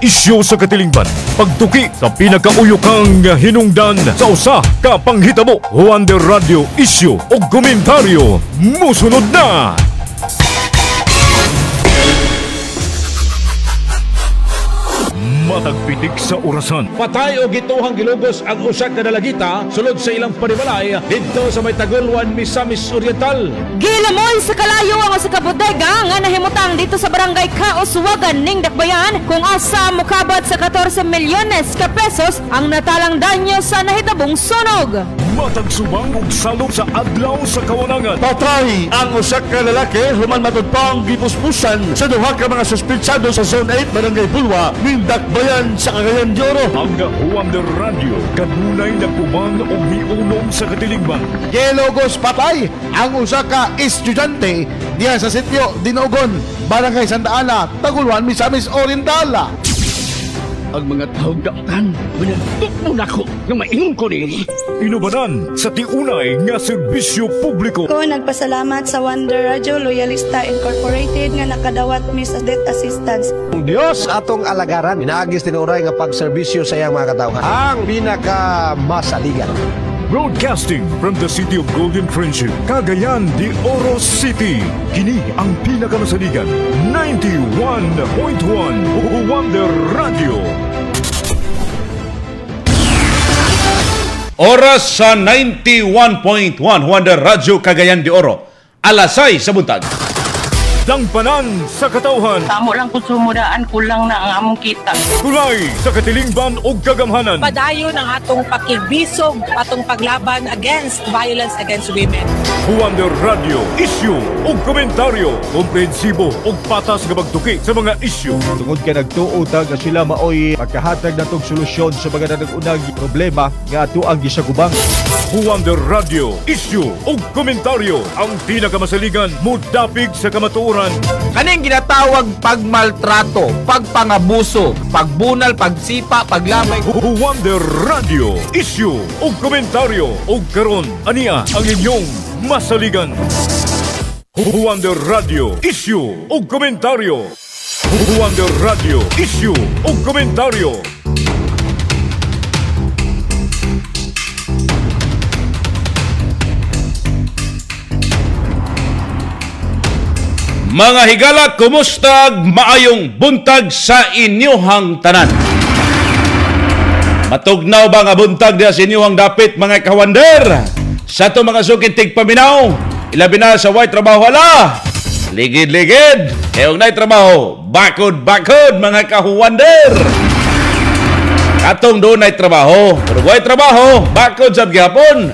Isyu sa katilingban, pagtuki sa pinakauyokang hinungdan sa usa ka panghitabo. Wonder Radio isyu o komentaryo musunod na. Matagpitik sa orasan. Patay o gituhang gilugos ang usak ka dalagita sulod sa ilang panimalay dito sa may Tagulwan, Misamis Oriental. Gilamoy sa kalayo ang sa kabodega nga nahimutang dito sa barangay Kauswagan ning Dakbayan kung asa mokabat sa 14 milyones ka pesos ang natalang danyo sa nahitabong sunog. Matagsubang og salop sa adlaw sa kawanangan. Patay ang usak ka lalaki human matud pa ang gipuspusan sa duha ka mga suspetsado sa Zone 8 Barangay Bulwa ning Dakbayan sa Cagayan de Oro. Ang Wonder Radio kanunay nagkuman og miunom sa katilingban. Gelogos patay ang usa ka estudyante diha sa sitio Dinogon, Barangay Santa Ana, Tagulwan, Misamis Oriental. Ang mga taong daotan, manantok mo na ako ng maingon ko nila. Inubanan sa tiunay nga serbisyo publiko. Ko nagpasalamat sa Wonder Radio Loyalista Incorporated nga nakadawat mi sa death assistance. Ang Dios atong alagaran, inaagis tinuray nga pagserbisyo sa iyang mga katawhan. Ang pinakamasaligan. Broadcasting from the city of Golden Friendship, Cagayan de Oro City. Kini ang pinakamasaligan, 91.1 Wonder Radio. Oras sa 91.1 Wonder Radio Cagayan de Oro. Alas 6 sa buntag. Dangpanan sa katawhan. Tamo lang kung sumudaan, kulang na ang among kita. Kulay sa katilingban o kagamhanan. Padayon ang atong pakigbisog, atong paglaban against violence against women. Wonder Radio, isyu o komentaryo. Komprehensibo o patas nga pagtuki sa mga isyu. Tungod ka nagtuotag na sila maoy magkahatag na itong solusyon sa mga nanagunang problema nga ato ang gisagubang. Wonder Radio, isyu o komentaryo. Ang pinakamasaligan, mudapig sa kamatuoran. Kaning ginatawag pagmaltrato, pagpangabuso, pagbunal, pagsipa, paglamay. Wonder Radio, isyu o komentaryo. O karon, aniya ang inyong masaligan. Wonder Radio, isyu o komentaryo. Wonder Radio, isyu o komentaryo. Mga higala, kumusta? Maayong buntag sa inyuhang tanan. Matugnaw ba nga buntag na sa inyuhang dapit mga kawander? Sa ito mga sukitig paminaw, ilabi na sa white trabaho ala. Ligid-ligid, eong na'y trabaho, bakod-bakod mga kawander. Katong doon na'y trabaho, pero white trabaho, bakod sa gihapon.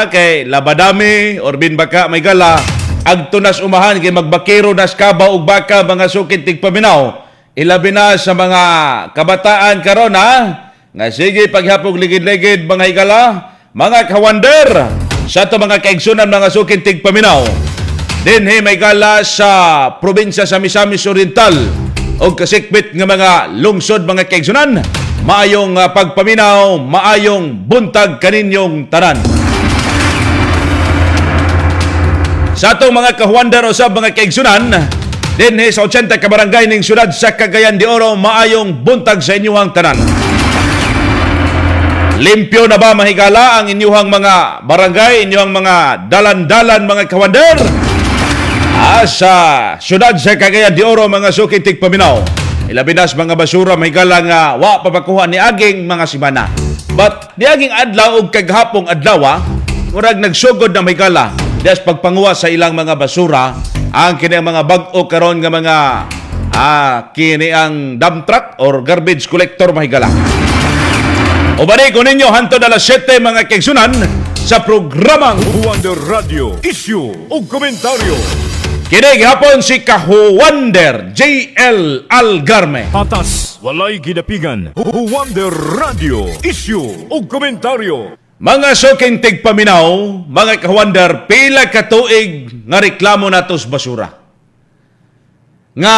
Okay, labadami, orbin baka may gala. Agtunas umahan kay magbakero nas kabaw ug baka mga sukid tigpaminaw. Ilabi na sa mga kabataan karon ha. Nga sige paghapog ligid-ligid mga higala, mga kawander sa to mga kaigsunan mga sukid tigpaminaw. Dinhi may gala sa probinsya sa Misamis Oriental og kasikbit nga mga lungsod mga kaigsunan. Maayong pagpaminaw, maayong buntag kaninyong tanan. Sa atong mga kahuandar o sa mga kaigsunan, dinhi sa 80 ka barangay ning syudad sa Cagayan de Oro, maayong buntag sa inyuhang tanan. Limpyo na ba mahigala ang inyuhang mga barangay, inyuhang mga dalan-dalan mga kahuandar? Sa syudad sa Cagayan de Oro, mga sukitig paminaw. Ilabinas mga basura mahigala nga wa papakuha ni aging mga simana. But ni aging adlaw o kaghapong adlaw, murag nagsugod na mahigala. Des pagpanguha sa ilang mga basura ang kini ang mga bag-o karon nga mga kini ang dump truck or garbage collector mahigala. O balik ko ninyo hantod alas 7 mga kaigsunan sa programang Wonder Radio, isyu o komentaryo. Kini gihapon si Kahuwander JL Algarme. Patas, walay gidapigan. Wonder Radio, isyu o komentaryo. Mga suking tigpaminaw, mga kahuandar, pila katuig nga reklamo natos basura. Nga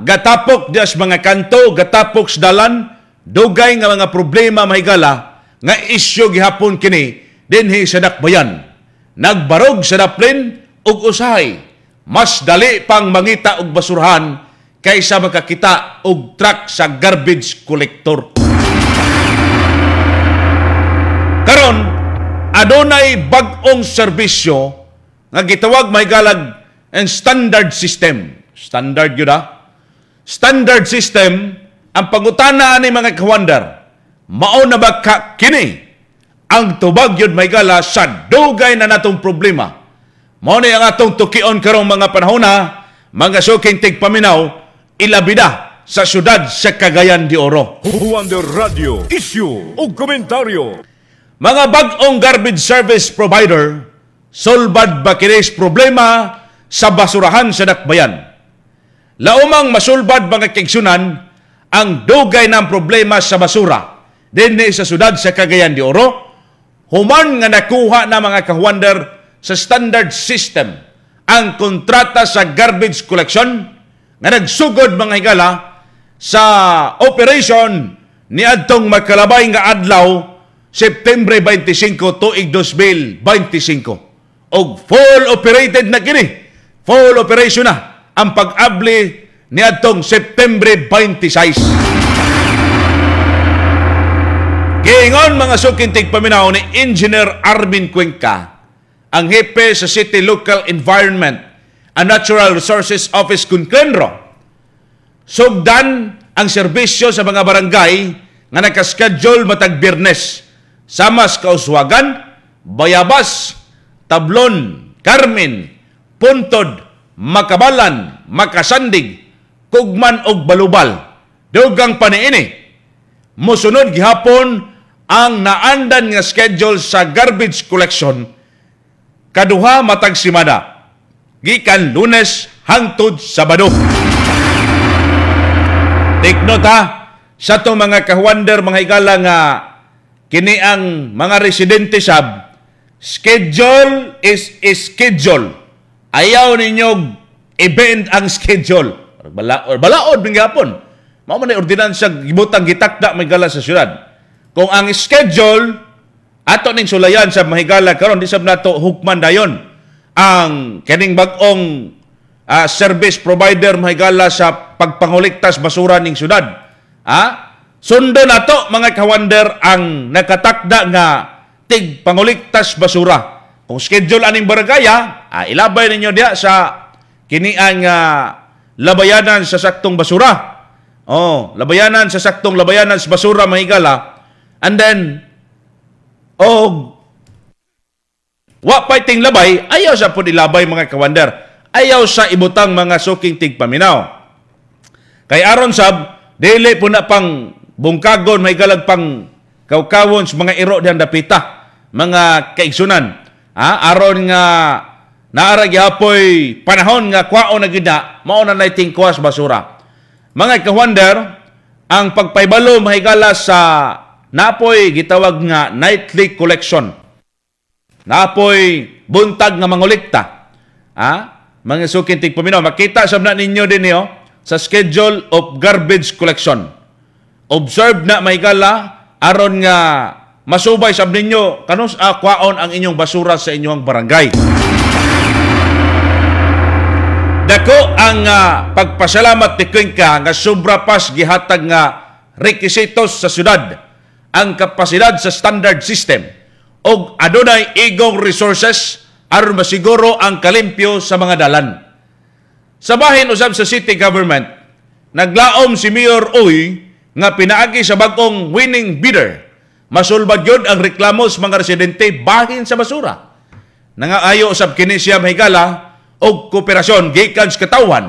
gatapok dias mga kanto, gatapok sa dalan, dugay nga mga problema mahigala, nga isyu gihapon kini, dinhi sa Dakbayan. Nagbarog sa daplin ug usahay, mas dali pang mangita og basurahan kaysa makakita og truck sa garbage collector. Karon, adunay bag-ong serbisyo nga gitawag mahigalag ang standard system. Standard yun Standard system, ang pangutana ni mga kawander, mao na ba kini ang tubag yun mahigala sa dugay na natong problema. Mao ni ang atong tukion karong mga panahon na mga suking tigpaminaw, ilabida sa syudad sa Cagayan de Oro. Wonder Radio, issue o komentaryo. Mga bag-ong garbage service provider, solbad ba kinis problema sa basurahan sa dakbayan? Laumang masulbad mga kigsunan ang dugay ng problema sa basura dinhi sa syudad sa Cagayan de Oro, human nga nakuha na mga kawander sa standard system ang kontrata sa garbage collection nga nagsugod mga higala sa operation ni adtong magkalabay nga adlaw September 25 tuig 2025 og full operated na kini, full operation na ang pag-abli ni adtong September 26. Giingon mga sukintig paminaw ni Engineer Arvin Cuenca, ang hepe sa City Local Environment and Natural Resources Office Kunkenro. Sugdan ang serbisyo sa mga barangay nga nakaschedule matag Biyernes. Samas Kauswagan, Bayabas, Tablon, Carmen, Puntod, Makabalan, Makasandig, Kugman og Balubal. Dugang paniini. Musunod gihapon ang naandan nga schedule sa garbage collection kaduha matag simana. Gikan Lunes hangtod Sabado. Take note sa itong mga kawander, mga higala nga kini ang mga residente sab, schedule is schedule. Ayaw ninyong event ang schedule. Balaod ng gapon. Mao man ay ordinansya gibutang gitakda may gala sa syudad. Kung ang schedule ato ning sulayan sa mahigala karon di sab nato hukman dayon ang kining bag-ong service provider mahigala sa pagpanguliktas basura ning syudad. Sundo nato mga kawander ang nakatakda nga tig panguliktas basura. Kung schedule aning barangaya, ilabay ninyo diya sa kiniang labayanan sa saktong basura. Labayanan sa saktong labayanan sa basura mahigala. And then, wa fighting labay, ayaw sa po ilabay mga kawander. Ayaw sa ibutang mga suking tigpaminaw. Kay aron sab, dili po na pang bungkagon mahigalag pang kawkawon sa mga iro diyan dapita, mga kaigsunan. Aron nga naara gihapoy panahon nga kwaon na gina, mao na nating kuwas basura. Mga kawander, ang pagpaybalo mahigala sa napoy gitawag nga nightly collection. Napoy buntag nga mangulikta. Mga sukintig paminaw, makita sab na ninyo din niyo sa schedule of garbage collection. Observe na mahigala aron nga masubay sab ninyo kanus kwaon ang inyong basura sa inyong barangay. Dako ang pagpasalamat ni Cuenca nga sobra pas gihatag nga requisitos sa syudad ang kapasidad sa standard system og adunay igong resources aron masiguro ang kalimpyo sa mga dalan. Sa bahin usab sa city government, naglaom si Mayor Uy nga pinaagi sa bag-ong winning bidder. Masulbad yun ang reklamo sa mga residente bahin sa basura. Nangaayo usab kini siya mahigala og kooperasyon gikan sa katawhan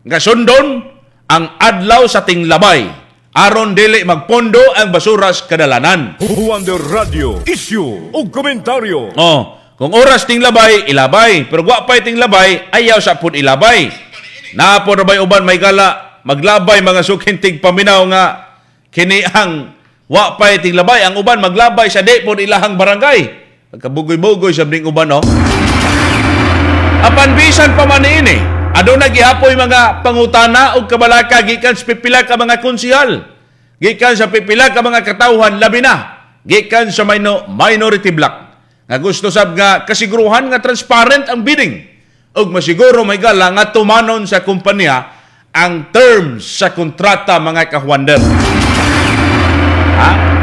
nga sundon ang adlaw sa tinglabay aron dili magpondo ang basura sa kadalanan. Wonder Radio, issue o komentaryo. Kung oras tinglabay, ilabay. Pero wa pa'y tinglabay, ayaw sa pun ilabay. Napo na ba'y uban mahigala maglabay mga sukintig paminaw nga kini ang wa pa'y tinglabay. Ang uban maglabay sa di po ilahang barangay. Pagkabugoy-bugoy sa bring uban, Apan bisan pa man ini, aduna gihapoy mga pangutana o kabalaka gikan sa pipila ka mga konsihal. Gikan sa pipila ka mga katawhan labi na. Gikan sa minority block. Nga gusto sab nga kasiguruhan nga transparent ang bidding. Og masiguro may gala nga tumanon sa kumpanya ang terms sa kontrata mga kahuander.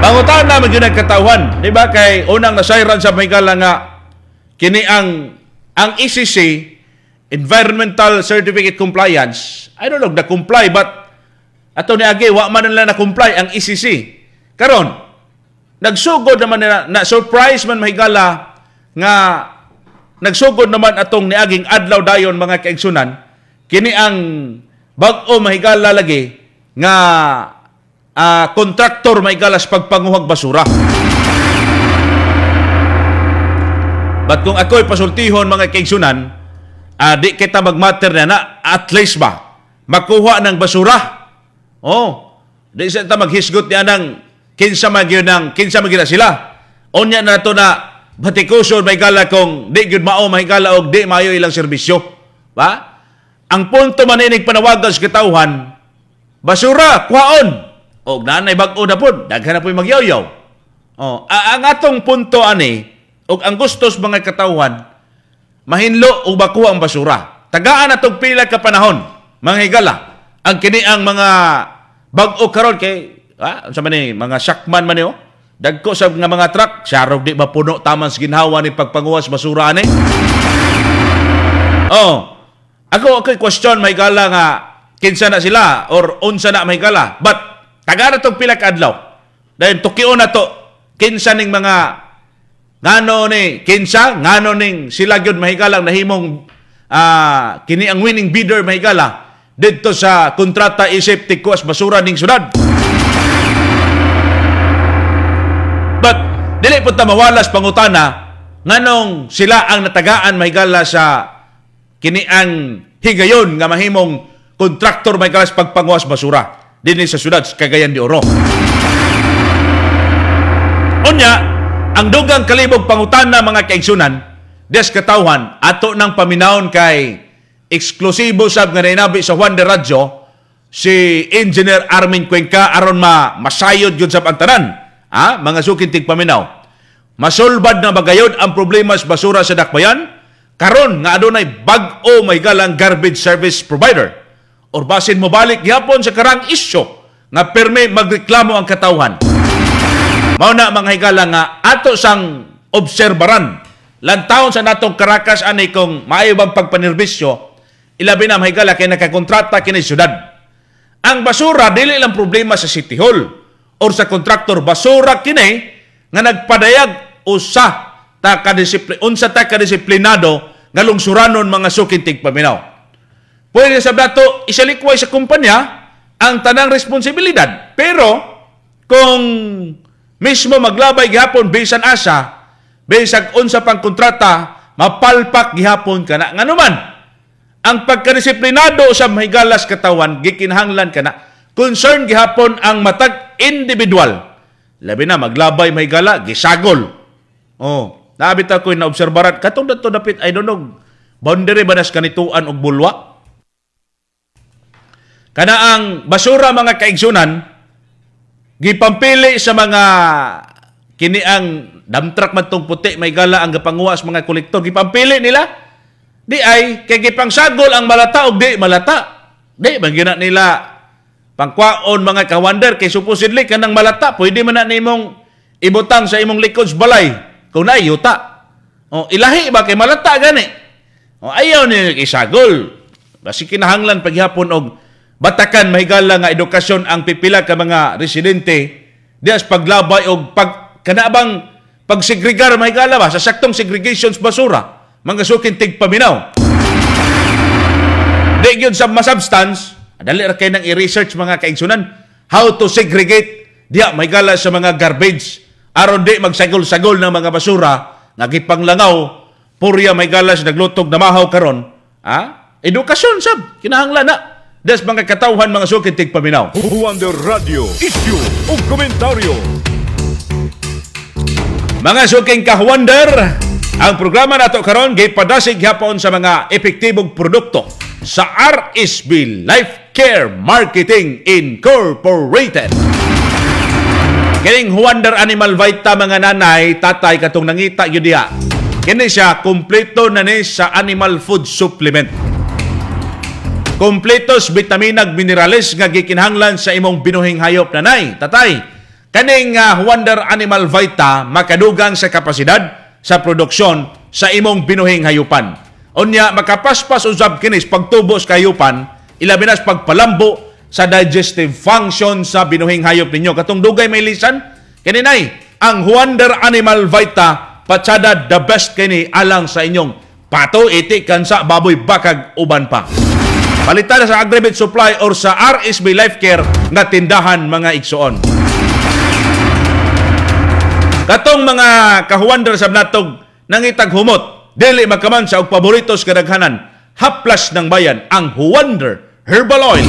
Pangutan na yun ang katawan. Di ba kay unang nasayran sa Maygala nga kini ang ECC, Environmental Certificate Compliance, I don't know, na-comply, but ato ni Agi, wa man nila na-comply ang ECC. Karon, nagsugod naman nila, na-surprise man Maygala nga nagsugod naman atong niaging adlaw dayon mga kaigsunan, kini ang bag-o Mahigala lagi nga kontraktor Mahigala sa pagpanguhag basura. But kung ako'y pasultihon mga kaigsunan, di kita magmatter na at least ba makuha ng basura. Di sa ta maghisgot niya ng kinsa magina sila. Onya na to na batikuson Mahigala kung di gyud mao Mahigala og di maayo ilang serbisyo. Ba? Ang punto maninig panawagan sa katawhan, basura, kwaon. O nanay bag-o na po, daghan na po yung magyaw-yaw. Ang atong punto ani, o ang gustos mga katawhan, mahinlo o bakuha ang basura. Tagaan na itong pila ka panahon, mga higala. Ang kini ang mga bag-o karon kay, sa mani, mga sakman man niyo, dagko sa mga truck, syarog di ba puno taman sa ginhawa ni pagpanguwas basura ani? Ako question Mahigala nga kinsa na sila or unsa na Mahigala. But taga na itong pila ka adlaw. Dahil tukion na to kinsa ning mga ngano ning sila gyud Mahigala nahimong kini ang winning bidder Mahigala dito sa kontrata isip tikuas basura ning syudad. But dili po ta mawalas pangutana nganong sila ang natagaan Mahigala sa kini ang higayon nga mahimong kontraktor Mahigala sa pagpanguwas basura dinhi sa syudad sa Cagayan de Oro. Unya, ang dugang kalibog pangutana mga kaigsunan des katawhan ato nang paminawon kay eksklusibo sab nga nainabi sa Juan de Radyo si Engineer Armin Cuenca aron masayod gyud sa pantanan. Mga sukintig paminaw. Masulbad na bagayod ang problema sa basura sa Dakbayan karon nga adunay bag-o Mahigalang garbage service provider or basin mo balik gihapon sa karang isyu nga perme magreklamo ang katawhan. Mao na mga higala nga ato sang obserbaran lantawon sa natong Caracas ani kung maayo bang pagpanerbisyo ilabi na mga higala kay nakakontrata kini syudad. Ang basura dili lang problema sa City Hall or sa kontraktor, basura kini nga nagpadayag unsa ta kadisiplinado nga lungsuranon mga sukintig paminaw. Pwede sa dato isalikway sa kumpanya ang tanang responsibilidad. Pero kung mismo maglabay gihapon bisan asa, bisag unsa pang kontrata, mapalpak gihapon kana nganuman. Ang pagkadisiplinado sa Mahigalas katawan gikinahanglan kana concern gihapon ang matag individual. Labi na maglabay Mahigala gisagol. Nabita ko na obserbaran katong dato dapit I don't know boundary ba nas kanituan og bulwa. Kana ang basura mga kaigsunan gipampili sa mga kini ang dump truck man tong puti Mahigala ang gapanguwas mga kolektor gipampili nila di ay kay gipangsagol ang malata og di malata. Di man gina nila pangkwaon mga kawander kay supposedly kanang malata pwede man na nimong ibutang sa imong likod sa balay. Kung naiyuta. Ilahi ba kay malata gani? Ayaw ni isagol. Basi kinahanglan paghihapon og batakan Mahigala nga edukasyon ang pipila ka mga residente dias paglabay og kanabang pagsegregar Mahigala ba sa saktong segregation sa basura mga sukintig paminaw. Di gyud sa substance dali ra kay nang i-research mga kaigsunan how to segregate diha Mahigala sa mga garbage aron di magsagol-sagol ng mga basura nga gipanglangaw purya Mahigala sa naglutog na mahaw karon. Edukasyon sab kinahanglan na des mga katawhan mga sukintig paminaw. Juan de Radio Issue o Komentaryo. Mga suking kahuander, ang programa nato karon gipadasig hapon sa mga epektibong produkto sa RSB Life Care Marketing Incorporated. Kining Wonder Animal Vita mga nanay, tatay katong nangita yun diha. Kini siya kompleto na ni sa animal food supplement. kompletos bitaminag minerales nga gikinahanglan sa imong binuhing hayop nanay. Tatay, kaning Wonder Animal Vita makadugang sa kapasidad sa produksyon sa imong binuhing hayupan. Unya makapaspas usab kinis pagtubos sa hayupan, ilabi na sa pagpalambo sa digestive function sa binuhing hayop ninyo. Katong dugay may lisan, kaninay, ang Wonder Animal Vita patsada the best kini alang sa inyong pato, itik, kansa, baboy, bakag, uban pa. Palitan sa Agrivet Supply or sa RSB Life Care nga tindahan mga igsoon. Katong mga kahuwander sa natog nangitag humot, dili magkaman sa og paboritos kadaghanan, haplas ng bayan ang Wonder Herbal Oil.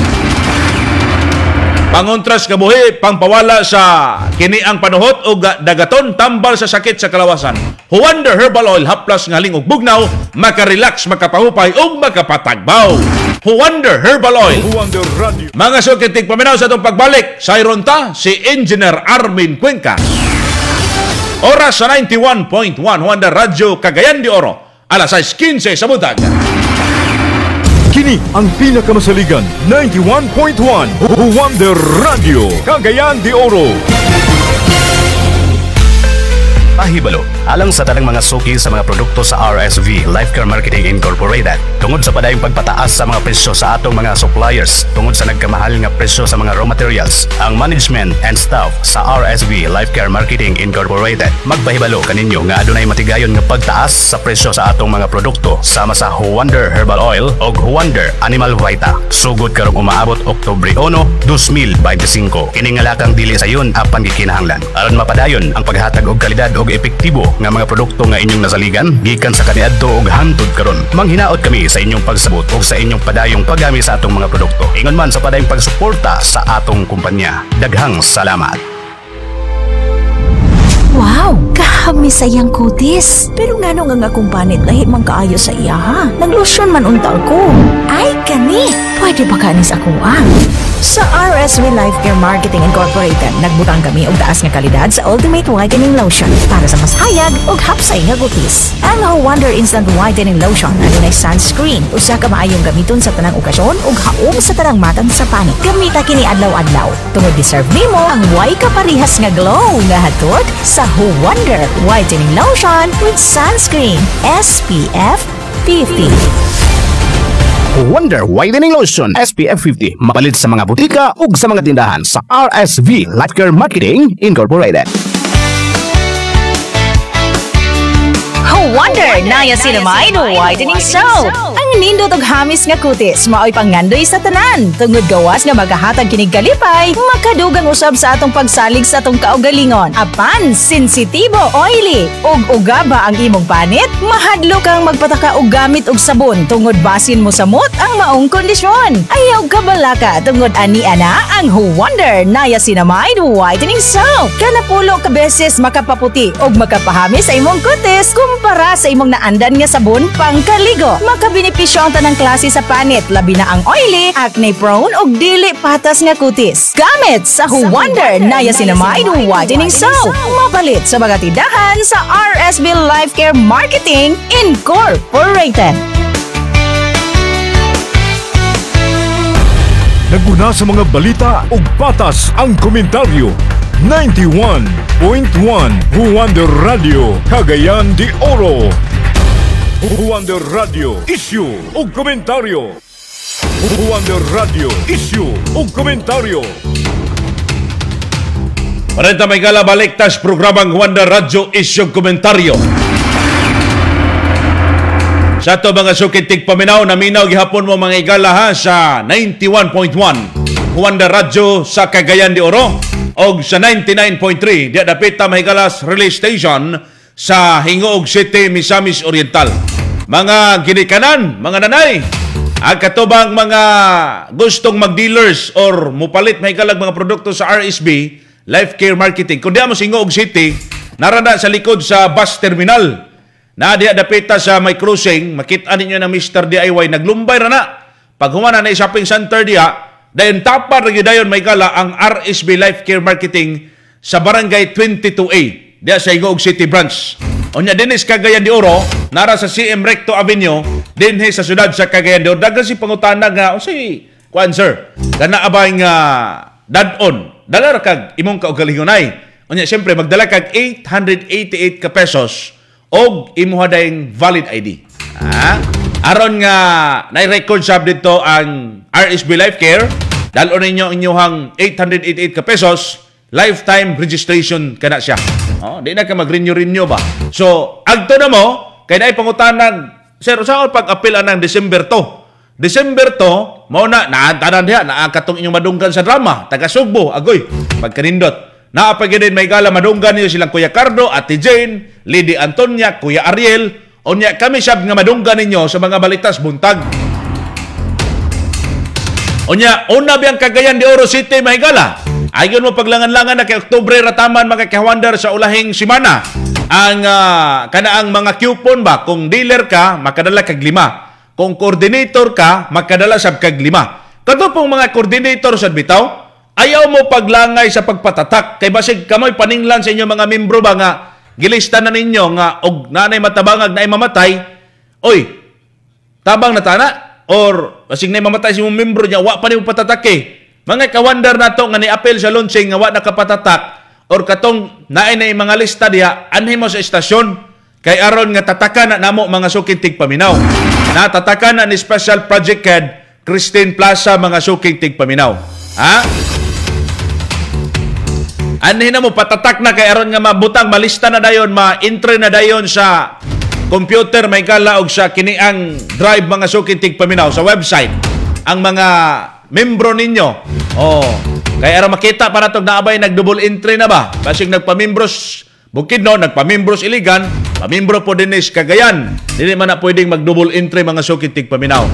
Pangontras kabuhi, pangpawala sa kini ang panuhot o dagaton, tambal sa sakit sa kalawasan. Wonder Herbal Oil, haplas nga haling og bugnaw, makarelax, makapahupay o makapatagbaw. Wonder Herbal Oil. Wonder Radio. Mga sukitig paminaw sa itong pagbalik, sayron ta si Engineer Armin Cuenca. Oras sa 91.1 Wonder Radio, Cagayan de Oro, alas 6:15 sa buntag. Kini ang pinakamasaligan 91.1 Wonder Radio, Cagayan de Oro. Pahibalo, alang sa tanang mga suki sa mga produkto sa RSV Life Care Marketing Incorporated. Tungod sa padayong pagpataas sa mga presyo sa atong mga suppliers, tungod sa nagkamahal nga presyo sa mga raw materials, ang management and staff sa RSV Life Care Marketing Incorporated magpahibalo kaninyo nga adunay matigayon nga pagtaas sa presyo sa atong mga produkto sama sa Wonder Herbal Oil o Wonder Animal Vita. Sugod karong umaabot Oktubre 1, 2025. Kiningalakang dili sa yun apan gikinahanglan. Aron mapadayon ang paghatag og kalidad og epektibo nga mga produkto nga inyong nasaligan gikan sa kaniadto og hantod karon. Manghinaot kami sa inyong pagsabot ug sa inyong padayong paggamit sa atong mga produkto. Ingon man sa padayong pagsuporta sa atong kumpanya. Daghang salamat. Wow! Kahami sayang kutis. Pero nga nung ang akong panit lahi mang kaayo sa iya ha. Naglotion man untal ko. Ay, kani! Pwede ba kanis ako Sa RSV Life Care Marketing Incorporated, nagbutang kami og taas nga kalidad sa Ultimate Whitening Lotion para sa mas hayag ug hapsay nga kutis. Ang Wonder Instant Whitening Lotion adunay sunscreen, usa ka maayong gamiton sa tanang okasyon ug haom sa tanang matang sa panit. Gamita kini adlaw-adlaw. Tungod deserve nimo ang way kaparihas nga glow nga hatod sa Wonder Whitening Lotion with sunscreen SPF 50. Wonder Whitening Lotion SPF 50 mapalit sa mga butika ug sa mga tindahan sa RSV Life Care Marketing Incorporated. Wonder Niacinamide Whitening Soap. Ang nindot og hamis nga kutis maoy pangandoy sa tanan. Tungod gawas nga magahatag kinig kalipay, makadugang usab sa atong pagsalig sa atong kaugalingon. Apan sensitibo, oily ug ugaba ang imong panit, mahadlo kang magpataka og gamit og sabon tungod basin mo samot ang maong kondisyon. Ayaw kabalaka tungod ani ana ang Wonder Niacinamide Whitening Soap. Kanapulo ka beses makapaputi ug makapahamis sa imong kutis kumpara sa imong naandan nga sabon pangkaligo. Makabenepisyo ang tanang klase sa panit, labi na ang oily, acne prone ug dili patas nga kutis. Gamit sa Wonder Niacinamide Whitening Soap. Mapalit sa mga tindahan sa RSB Life Care Marketing Incorporated. Naguna sa mga balita ug patas ang komentaryo. 91.1 Wonder Radio, Cagayan de Oro. Wonder Radio, issue ug komentaryo. Wonder Radio, issue ug komentaryo. Parenta may gala baliktas programang Wonder Radio, issue ug komentaryo. Sa ito mga sukitig paminaw, naminaw gihapon mo mga igala ha sa 91.1 Wonder Radio sa Cagayan de Oro og sa 99.3 diya dapita mahigalas relay station sa Hingoog City, Misamis Oriental. Mga ginikanan, mga nanay, ang katubang mga gustong mag-dealers or mupalit mahigalag mga produkto sa RSB Life Care Marketing. Kung diya mo sa Hingoog City, narada sa likod sa bus terminal na diya dapita sa may cruising, makita ninyo na Mr. DIY naglumbay ra na. Pag humana na shopping center diya, dayon tapar rin dayon may gala ang RSB Life Care Marketing sa Barangay 22A diya sa Hingoog City Branch. Onya dinis Cagayan de Oro, nara sa CM Recto Avenue dinhi sa syudad sa Cagayan de Oro. Dagan si pangutana nga unsay kuan sir, kana abay nga dadon dala kag imong kaugalingon ay. Unya siyempre magdala kag 888 ka pesos og imuha dayong valid ID. Aron nga na-record sab dito ang RSB Life Care, dalo ninyo inyong 888 ka pesos, lifetime registration kana siya. Di na ka mag-renew ba? So, agto na mo, kay naay pangutanang, sir, usaon pag-apil ng December to? December to, mao na, naantanan diha, naakatong inyong madunggan sa drama, taga Sugbo, agoy, pagkanindot. Naapagidin may gala madunggan niyo silang Kuya Cardo, Ate Jane, Lady Antonia, Kuya Ariel, unya kami sab nga madunggan ninyo sa mga balitas buntag. Unya, una biyang Cagayan de Oro City may gala. Ayon mo paglangan-langan na kay Oktubre rataman mga kawander sa ulahing simana. Ang kanaang mga coupon ba, kung dealer ka, makadala kag 5. Kung coordinator ka, makadala sab kag 5. Kadto pong mga coordinator sa bitaw, ayaw mo paglangay sa pagpatatak kay basig kamoy paninglan sa inyo mga membro ba nga gilista na ninyo nga og nanay matabangag na mamatay, oy, tabang na tana or basig na mamatay si mong membro niya, wa pa ni mo patatake. Mga kawander na to nga ni-apel sa launching nga wa nakapatatak or katong naay na mga lista diha, anhin mo sa estasyon kay aron nga tatakan na namo mga suking tigpaminaw. Natatakan na ni Special Project Head Christine Plaza mga suking tigpaminaw. Anhin na mo patatak na kay aron nga mabutang malista na dayon, ma-entry na dayon sa computer may kala og sa kiniang drive mga suking tigpaminaw sa website ang mga membro ninyo. Kaya ara makita para tog naabay nag-double entry na ba? Basig nagpamimbros Bukidnon, nagpamimbros Iligan, pamimbro po din is Cagayan. Dili man na pwedeng mag-double entry mga suking tigpaminaw.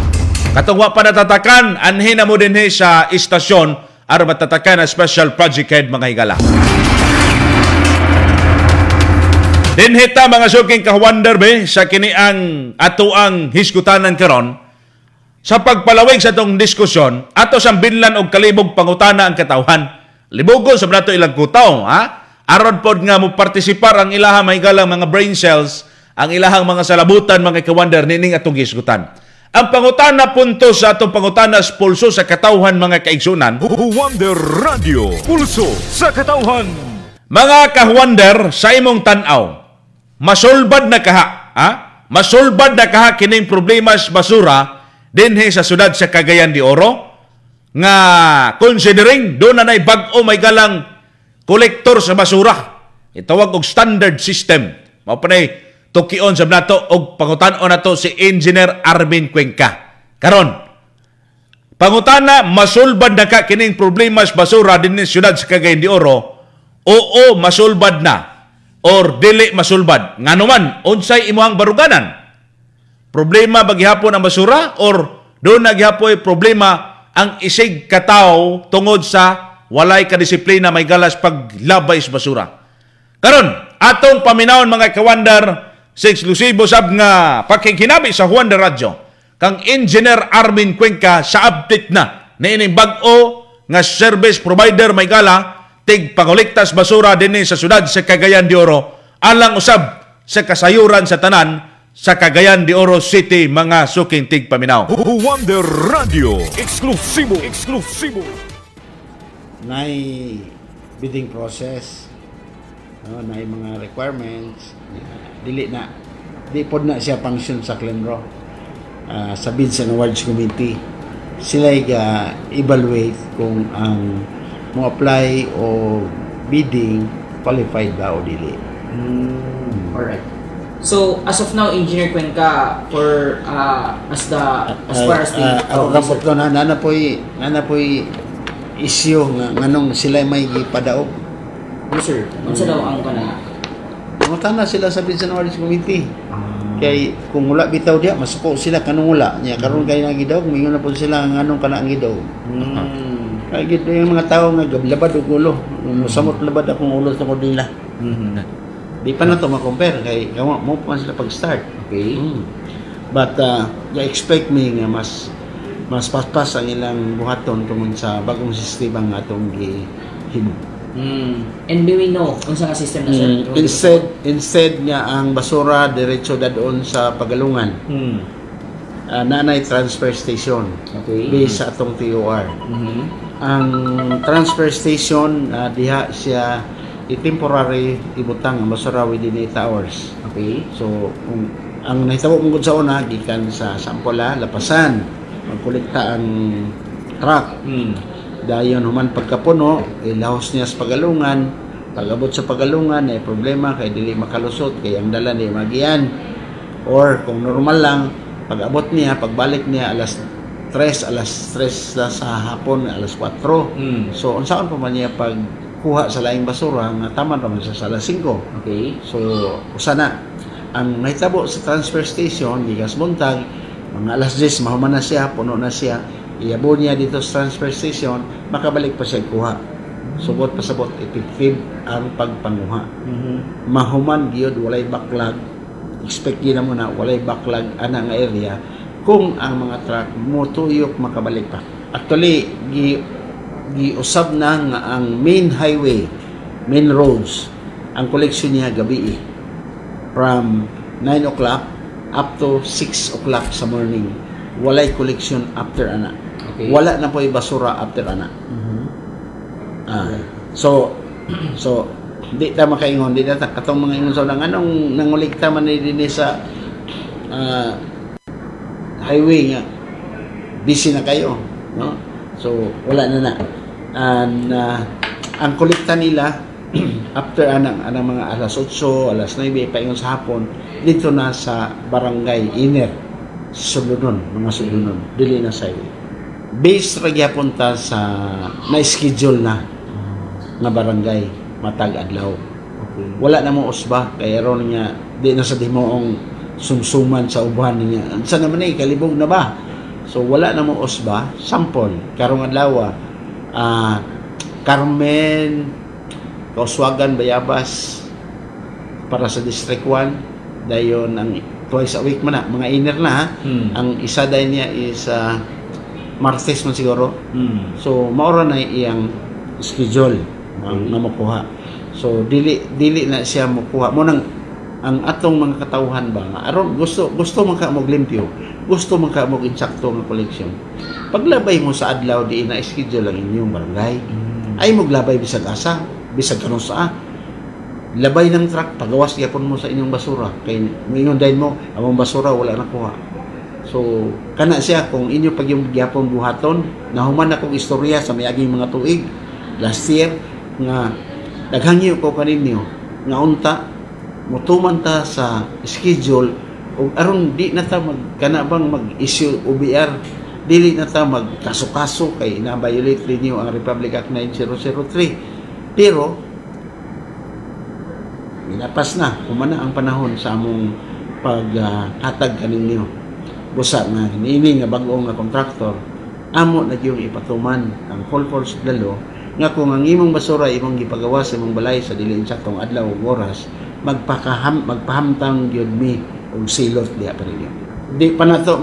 Katong wa pa natatakan, anhin na mo din sa istasyon aron matatakan na Special Project Head mga higala. Dinhita mga suking kawander be sa kiniang atuang hiskutanan karon. Sa pagpalawig sa itong diskusyon, ato sang binlan og kalibog pangutana ang katawhan. Libogon sa nato ilang kutaw, aron pod nga mo partisipar ang ilahang may galang mga brain cells, ang ilahang mga salabutan, mga kawander, nining atong gisgutan. Ang pangutana punto sa atong pangutana pulso sa katawhan mga kaigsunan. Wonder Radio, pulso sa katawhan. Mga kawander, sa imong tanaw, masulbad na kaha, masulbad na kaha kining problema sa basura dinhi sa syudad sa Cagayan de Oro nga considering doon na nay bag-o may galang kolektor sa basura, itawag og standard system. Mao pa nay tukion sa nato og pangutan-on nato si Engineer Armin Cuenca. Karon pangutana, masulbad na ka kining problema sa basura dinhi sa syudad sa Cagayan de Oro? Oo, masulbad na or dili masulbad. Nganuman unsay imuhang baruganan? Problema ba gihapon ang basura or doon na gihapoy problema ang isig kataw tungod sa walay kadisiplina may galas paglabay sa basura? Karon atong paminawon mga kawander sa eksklusibo sab nga pakikinabi sa Wonder Radio kang Engineer Armin Cuenca sa update na ining bag-o nga service provider may gala tig pangolektas basura dinhi sa syudad sa Cagayan de Oro alang usab sa kasayuran sa tanan sa Cagayan de Oro City mga suking tigpaminaw. Wonder Radio, eksklusibo. Nay bidding process, nay mga requirements, di pod na siya function sa CLENRO, sa Bids and Awards Committee. Sila evaluate kung ang mo apply o bidding qualified ba o dili. Alright. So as of now, Engineer Cuenca, for as far as the ako kapot ko nana po'y issue nganong sila may gipadaog. Yes sir. Unsa daw ang kana? Mutana sila sa Bids and Awards Committee. Kay kung wala bitaw diya masuko sila kanung wala nya karon kay nagidaw mingon na po sila nganong kana ang gidaw. Kay gid yung mga tawo nga gablabad og ulo. Musamot labad akong ulo sa kodila. Di pa na ito ma-compare kay mo pa sila pag-start. Okay. But I expect me nga mas paspas ang ilang buhaton tungod sa bagong sistema nga atong gihimo. And do we know unsa nga system na sir? Instead nga ang basura diretso dadon sa pagalungan. nanay transfer station. Okay. Based sa atong TOR. Ang transfer station, diha siya temporary ibutang ang basura within 8 hours. Okay. So, ang nahitabo mong sa una, gikan sa Sampola, Lapasan, magkolekta ang truck. Dayon human pagkapuno, ilahos niya sa Pagalungan. Pag-abot sa Pagalungan, ay problema, kay dili makalusot, kay ang dala niya magian. Or, kung normal lang, pag-abot niya, pagbalik niya, alas 3 na sa hapon, alas 4. So, unsaon pa man niya pagkuha sa laing basura, nga tama naman siya sa alas 5. Okay. So, usana, ang nahitabo sa transfer station, gigas buntag, mga alas 10, mahuman na siya, puno na siya, iabo niya dito sa transfer station, makabalik pa siya kuha. Subot pasabot, effective ang pagpanguha. Mahuman gyud walay backlog, expect gina mo na walay backlog ana nga area kung ang mga truck motuyok makabalik pa. Actually, giusab na nga ang main highway, main roads, ang collection niya gabi from 9 o'clock up to 6 o'clock sa morning. Walay collection after ana. Okay. Wala na po yung basura after ana. So di ta makaingon, di ta katong mga ingon sa anong nangulikta man din sa highway nga busy na kayo, no? So wala na. And ang kolekta nila after anang mga alas 8, alas 9 paingon sa hapon dito na sa barangay Iner, Sulunon, mga Sulunon, dili na sa highway. Based ra gyapon ta sa na-schedule na nga barangay matag adlaw. Okay. Wala na mo usba kay aron niya di na sa dimoong sumsuman sa uban niya. Sa naman kalibog na ba? So wala na mo usba, sample karong adlaw Carmen, Kauswagan, Bayabas para sa District 1 dayon ang twice a week man na mga Iner na ang isa day niya is Martes man siguro. So maura na iyang schedule na makuha. So dili na siya makuha mo nang ang atong mga katawhan ba nga aron gusto man ka mo limpyo, gusto man ka mo insakto nga collection. Paglabay mo sa adlaw di na schedule ang inyong barangay. Ay mo glabay bisag asa, bisag kanus saa. Labay ng truck pagawas gyapon mo sa inyong basura kay moingon dayon mo among basura wala na kuha. So kana siya kung inyo pag yung gyapon buhaton, nahuman akong istorya sa miaging mga tuig last year nga daghangyo ko kaninyo nga unta motuman ta sa schedule ug aron di na ta mag-issue OBR, dili na ta magkaso-kaso kay na-violate ninyo ang Republic Act 9003. Pero minapas na humana ang panahon sa among paghatag kaninyo busa nga niini nga bag-o nga kontraktor amo na yung ipatuman ang full force of the law nga kung ang imong basura imong gipagawas sa imong balay sa dili insaktong adlaw ug oras magpahamtang gyud mi og silot diha pa ninyo. Di pa nato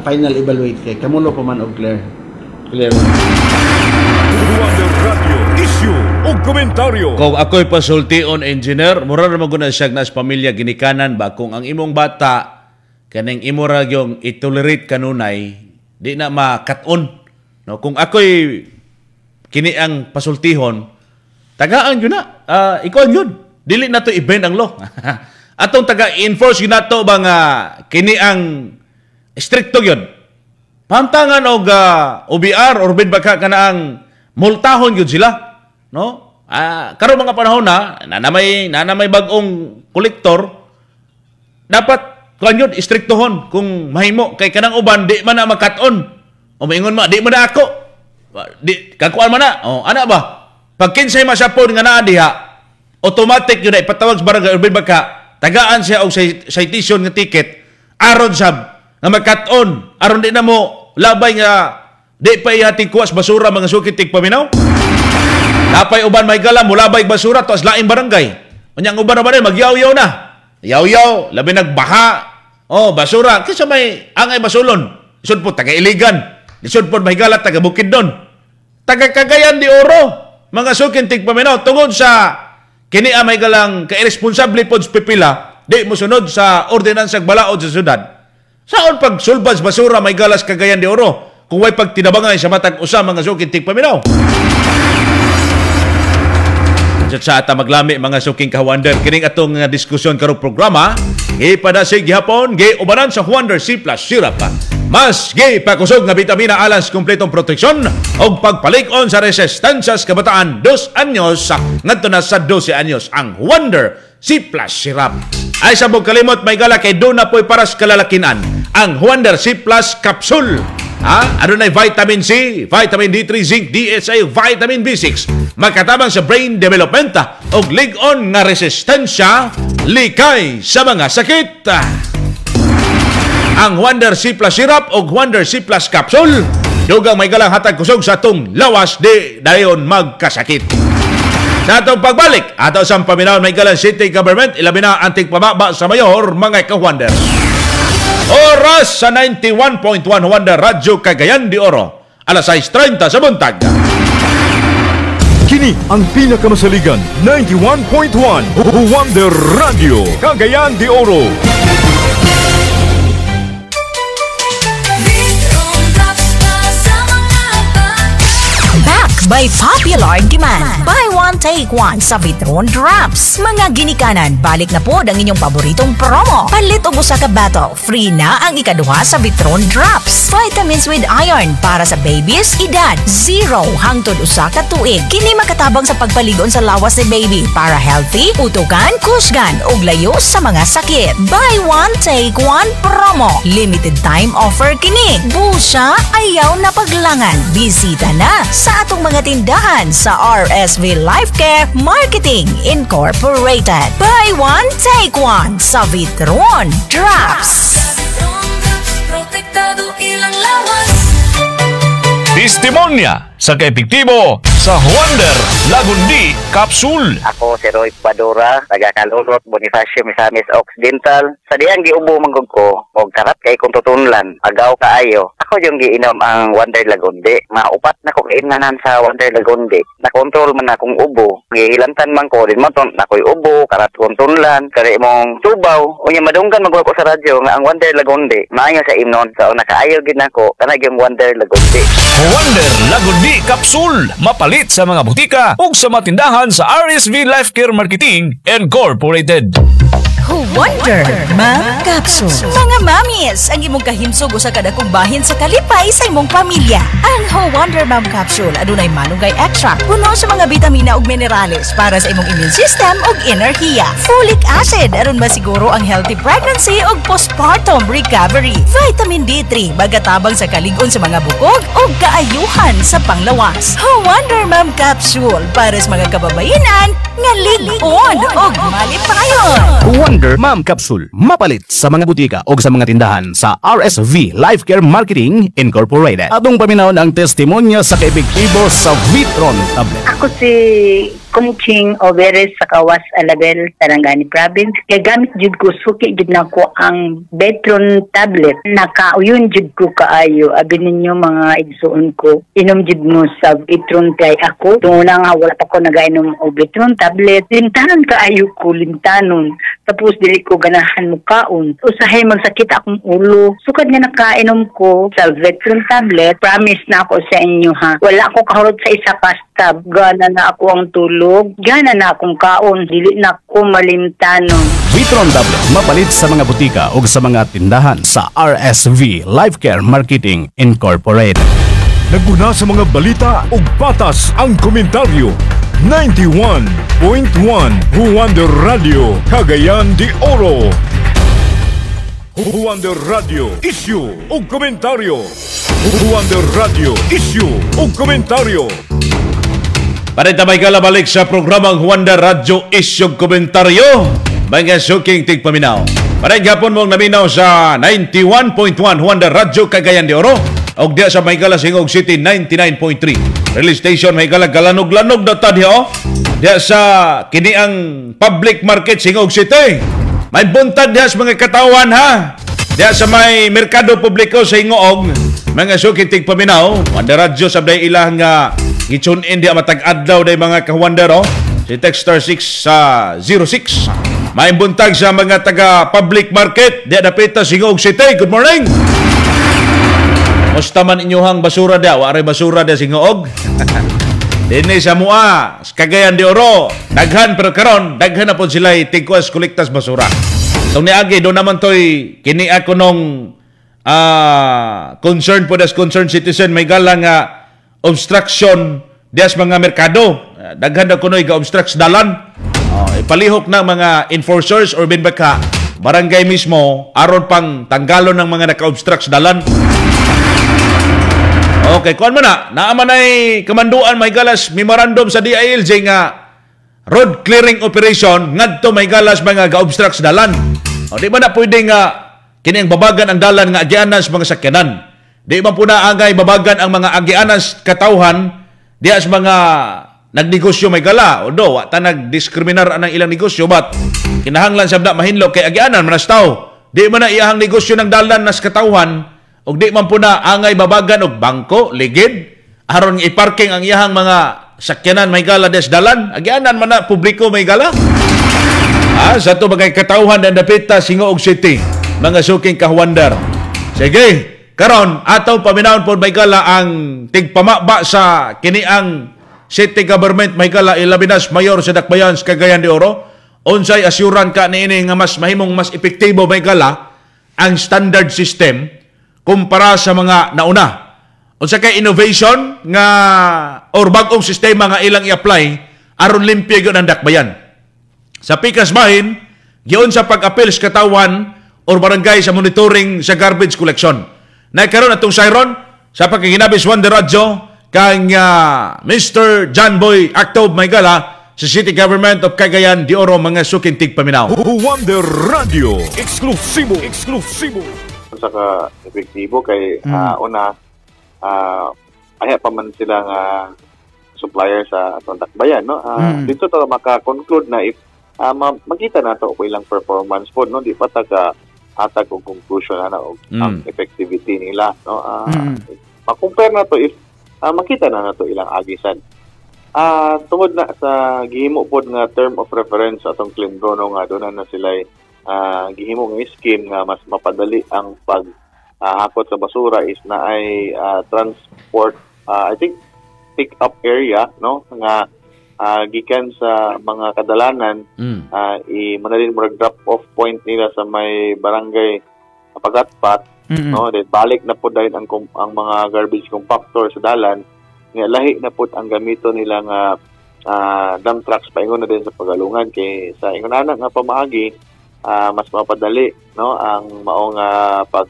final evaluate kay kamulo pa man og clear Radio issue o komentaryo. Kung ako'y pasultion engineer, mura naman ko na siya nas pamilya ginikanan ba kung ang imong bata kaneng imo ra yung itolerate kanunay di na makaton, no? Kung ako'y kini ang pasultihon tagaan yun na ikaw yun dili na to i-bend ang law. Atong taga-enforce yun na to ba nga kini ang stricto yun pahamtangan og OBR or bid baka ka na ang multahon yun sila, no? Karon mga panahon na nanamay bag-ong kolektor dapat kuan yun istriktohon kung mahimo kay kanang uban di man na makaton o maingon ma di man na ako di kakuan man na ana ba pag kinsay masapon nga naa diha automatic yun na ipatawag sa barangay urban baka tagaan siya og citation nga ticket aron sab nga makaton aron di na mo labay nga di pa ihating kuwas basura mga sukitig paminaw napay uban may gala mulabay basura to as laing barangay unyang uban na ba magyaw-yaw na yaw-yaw labi nagbaha basura kasi may angay basulon isod po taga-iligan isod po may galat taga-bukid doon taga-Cagayan de Oro mga sukintig paminaw tungod sa kini may galang ka-irresponsable po sa pipila di mo sunod sa ordinansang balaod sa syudad Saon pag sulbas basura may galas Cagayan de Oro kung way pagtinabangay sa matag usa mga suking tigpaminaw. Sa ata maglami mga suking kawander kining atong diskusyon karong programa ipadasig gihapon giubanan sa Wonder C+ syrup. Mas gipakusog nga vitamina alas kompletong proteksyon o pagpalig-on sa resistensya sa kabataan 2 anyos ngadto na sa 12 anyos ang Wonder C+ syrup. Ay sabog kalimot may gala kay do na po'y paras kalalakinan ang Wonder C+ capsule. Adunay vitamin C, vitamin D3, zinc, DHA, vitamin B6. Magkatabang sa brain development o lig-on nga resistensya likay sa mga sakit. Ang Wonder C+ syrup o Wonder C+ capsule dugang may galang hatag kusog sa atong lawas di dayon magkasakit. Sa atong pagbalik ato sa paminaw may galang city government ilabi na anting pamaba sa mayor mga ka-Wonder. Oras sa 91.1 Wonder Radyo Cagayan de Oro. Alas 6:30 sa buntag. Kini ang pinakamasaligan 91.1 Wonder Radio Cagayan de Oro. By popular demand, buy one take one sa Vitron Drops. Mga ginikanan, balik na po ang inyong paboritong promo. Palit og usa ka bottle, free na ang ikaduha sa Vitron Drops. Vitamins with iron para sa babies edad 0 hangtod usa ka tuig. Kini makatabang sa pagpaligon sa lawas ni baby para healthy, utukan, kusgan ug layo sa mga sakit. Buy one take one promo. Limited time offer kini. Busa ayaw na paglangan. Bisita na sa atong mga tindahan sa RSV Life Care Marketing Incorporated. Buy one, take one sa Vitron Drops. Protektado ilang lawas. Testimonya sa kaepektibo sa Wonder Lagundi Capsule. Ako si Roy Padura, taga Kalulot, Bonifacio, Misamis Occidental. Sa diyang giubo manggod ko, og karat kay kung tutunlan, agaw kaayo. Ako yung giinom ang Wonder Lagundi. Maupat na ko kainanan sa Wonder Lagundi. Nakontrol man akong ubo. Gihilantan man ko, din mo nakoy ubo, karat kong tunlan, kari mong tubaw. Unya madunggan magwa ko sa radyo nga ang Wonder Lagundi. Maayo sa imnon, so nakaayo gid nako, kanag yung Wonder Lagundi. Wonder Lagundi Capsule. Mapalit sa mga butika ug sa matindahan sa RSV Life Care Marketing Incorporated. Wonder Mom Capsule. Mga mamis, ang imong kahimsog usa ka dakong bahin sa kalipay sa imong pamilya. Ang Wonder Mom Capsule adunay malunggay extract, puno sa mga bitamina ug minerales para sa imong immune system ug enerhiya. Folic acid aron masiguro ang healthy pregnancy ug postpartum recovery. Vitamin D3 magatabang sa kalig-on sa mga bukog ug kaayuhan sa panglawas. Wonder Mom Capsule para sa mga kababayenan nga lig-on ug malipayon. Wonder Mom Capsule. Mapalit sa mga butika o sa mga tindahan sa RSV Life Care Marketing Incorporated. Atong paminawon ang testimonya sa kaepektibo sa Vitron Tablet. Ako si Kumching Overes sa Kawas, Alabel, Sarangani Province. Kaya gamit jud ko, suki jud na ko ang Vitron Tablet. Nakauyon jud ko kaayo. Abi ninyo mga igsuon ko. Inom jud mo sa Vitron kay ako. Tunguna nga wala pa ko nagainom o Vitron Tablet. Lintanon kaayo ko, lintanon. Tapos dili ko ganahan mo kaon. Usahay magsakit akong ulo. Sukad nga nakainom ko sa Vitron Tablet. Promise na ako sa inyo ha. Wala ako kahurot sa isa kastab. Gana na ako ang tulog. Gana na akong kaon. Dili na ako malimtanon. Vitron Tablet. Mapalit sa mga butika o sa mga tindahan sa RSV Life Care Marketing Incorporated. Naguna sa mga balita ug patas ang komentaryo. 91.1 Wonder Radio Cagayan de Oro. Wonder Radio Issue o komentaryo. Wonder Radio Issue o komentaryo. Parita may kalabalik sa programang Wonder Radio Issue o komentaryo. Mga suking tigpaminaw. Parita gapon mong naminaw sa 91.1 Wonder Radio Cagayan de Oro. Og diya sa Maygala Singog City 99.3. Release station Maygala galanog-lanog na tadya o. Diya sa kiniang public market Singog City. May buntag diya sa mga katawan ha. Diya sa may merkado publiko sa Hingoog. Mga sukitig paminaw. Wanda radyo sabday ilang gitune in diya matag-adlaw day mga ka-wonder o. Si Texter 6 sa 06. May buntag sa mga taga public market di dapita Singog City. Good morning. Musta man inyuhang basura dia? Wa ray basura dia Singog. Dinhi sa mua, Cagayan de Oro, daghan pero karon daghan na po sila tigkuas kolektas basura. Tong niagi do naman toy kini ako nung concern po das concerned citizen may galang obstruction dias mga merkado. Daghan na kunoy ga obstruct dalan. Ipalihok ng mga enforcers or binbaka barangay mismo aron pang tanggalon ng mga naka-obstruct dalan. Okay, kuan man na. Naaman ay kamanduan may galas memorandum sa DILG nga road clearing operation ngadto may galas mga ga-obstruct dalan. O di ba na pwede nga kini ang babagan ang dalan nga agianan sa mga sakyanan. Di man po na angay babagan ang mga agianan katawhan diya sa mga nagnegosyo may gala. Odo, wa ta nagdiskriminar anang ilang negosyo but kinahanglan sabda mahinlo kay agianan manas tao. Di man na iyahang negosyo ng dalan nas katawhan ug di man po na angay babagan og bangko, ligid aron i-parking ang iyahang mga sakyanan may gala des dalan. Agianan man na publiko may gala. Sa to bagay katawhan na dapita Singog City, mga suking kahuandar. Sige, karon ataw paminawon pod may gala ang tigpamaba sa kiniang city government may gala ilabinas mayor sa Dakbayan sa Cagayan de Oro. Unsay asyuran ka niini nga mas mahimong mas epektibo may gala ang standard system kumpara sa mga nauna. Unsa kay innovation nga or bag-ong sistema nga ilang i-apply aron limpyo gyud ang Dakbayan. Sa pikas bahin, giun sa pag-apil sa katawan or barangay sa monitoring sa garbage collection. Nagkaroon atong siren sa pagkaginabis Wonder Radio kang Mr. John Boy Actob Maygala sa City Government of Cagayan de Oro mga sukintig paminaw. Wonder Radio, eksklusibo. Sa ka-epektibo kay una, aya pa man silang supplier sa atong Dakbayan. No? Dito to maka-conclude na if makita na to kung ilang performance po, no? Di pa hatag og conclusion na ang effectivity nila, no? Ma-compare na to if makita na to ilang agisan. Tungod na sa gihimo pod nga term of reference atong Clendro, no, nga doon na sila gihimo nga scheme nga mas mapadali ang paghakot sa basura is na ay transport, I think pick up area, no, nga gikan sa mga kadalanan manalin mo drop off point nila sa may barangay Pagatpat, no, then balik na po dahil ang mga garbage compactor sa dalan nga lahi na po ang gamito nila nga dump trucks paingon na din sa pagalungan kay sa ingonana nga pamaagi mas mapadali, no, ang maong pag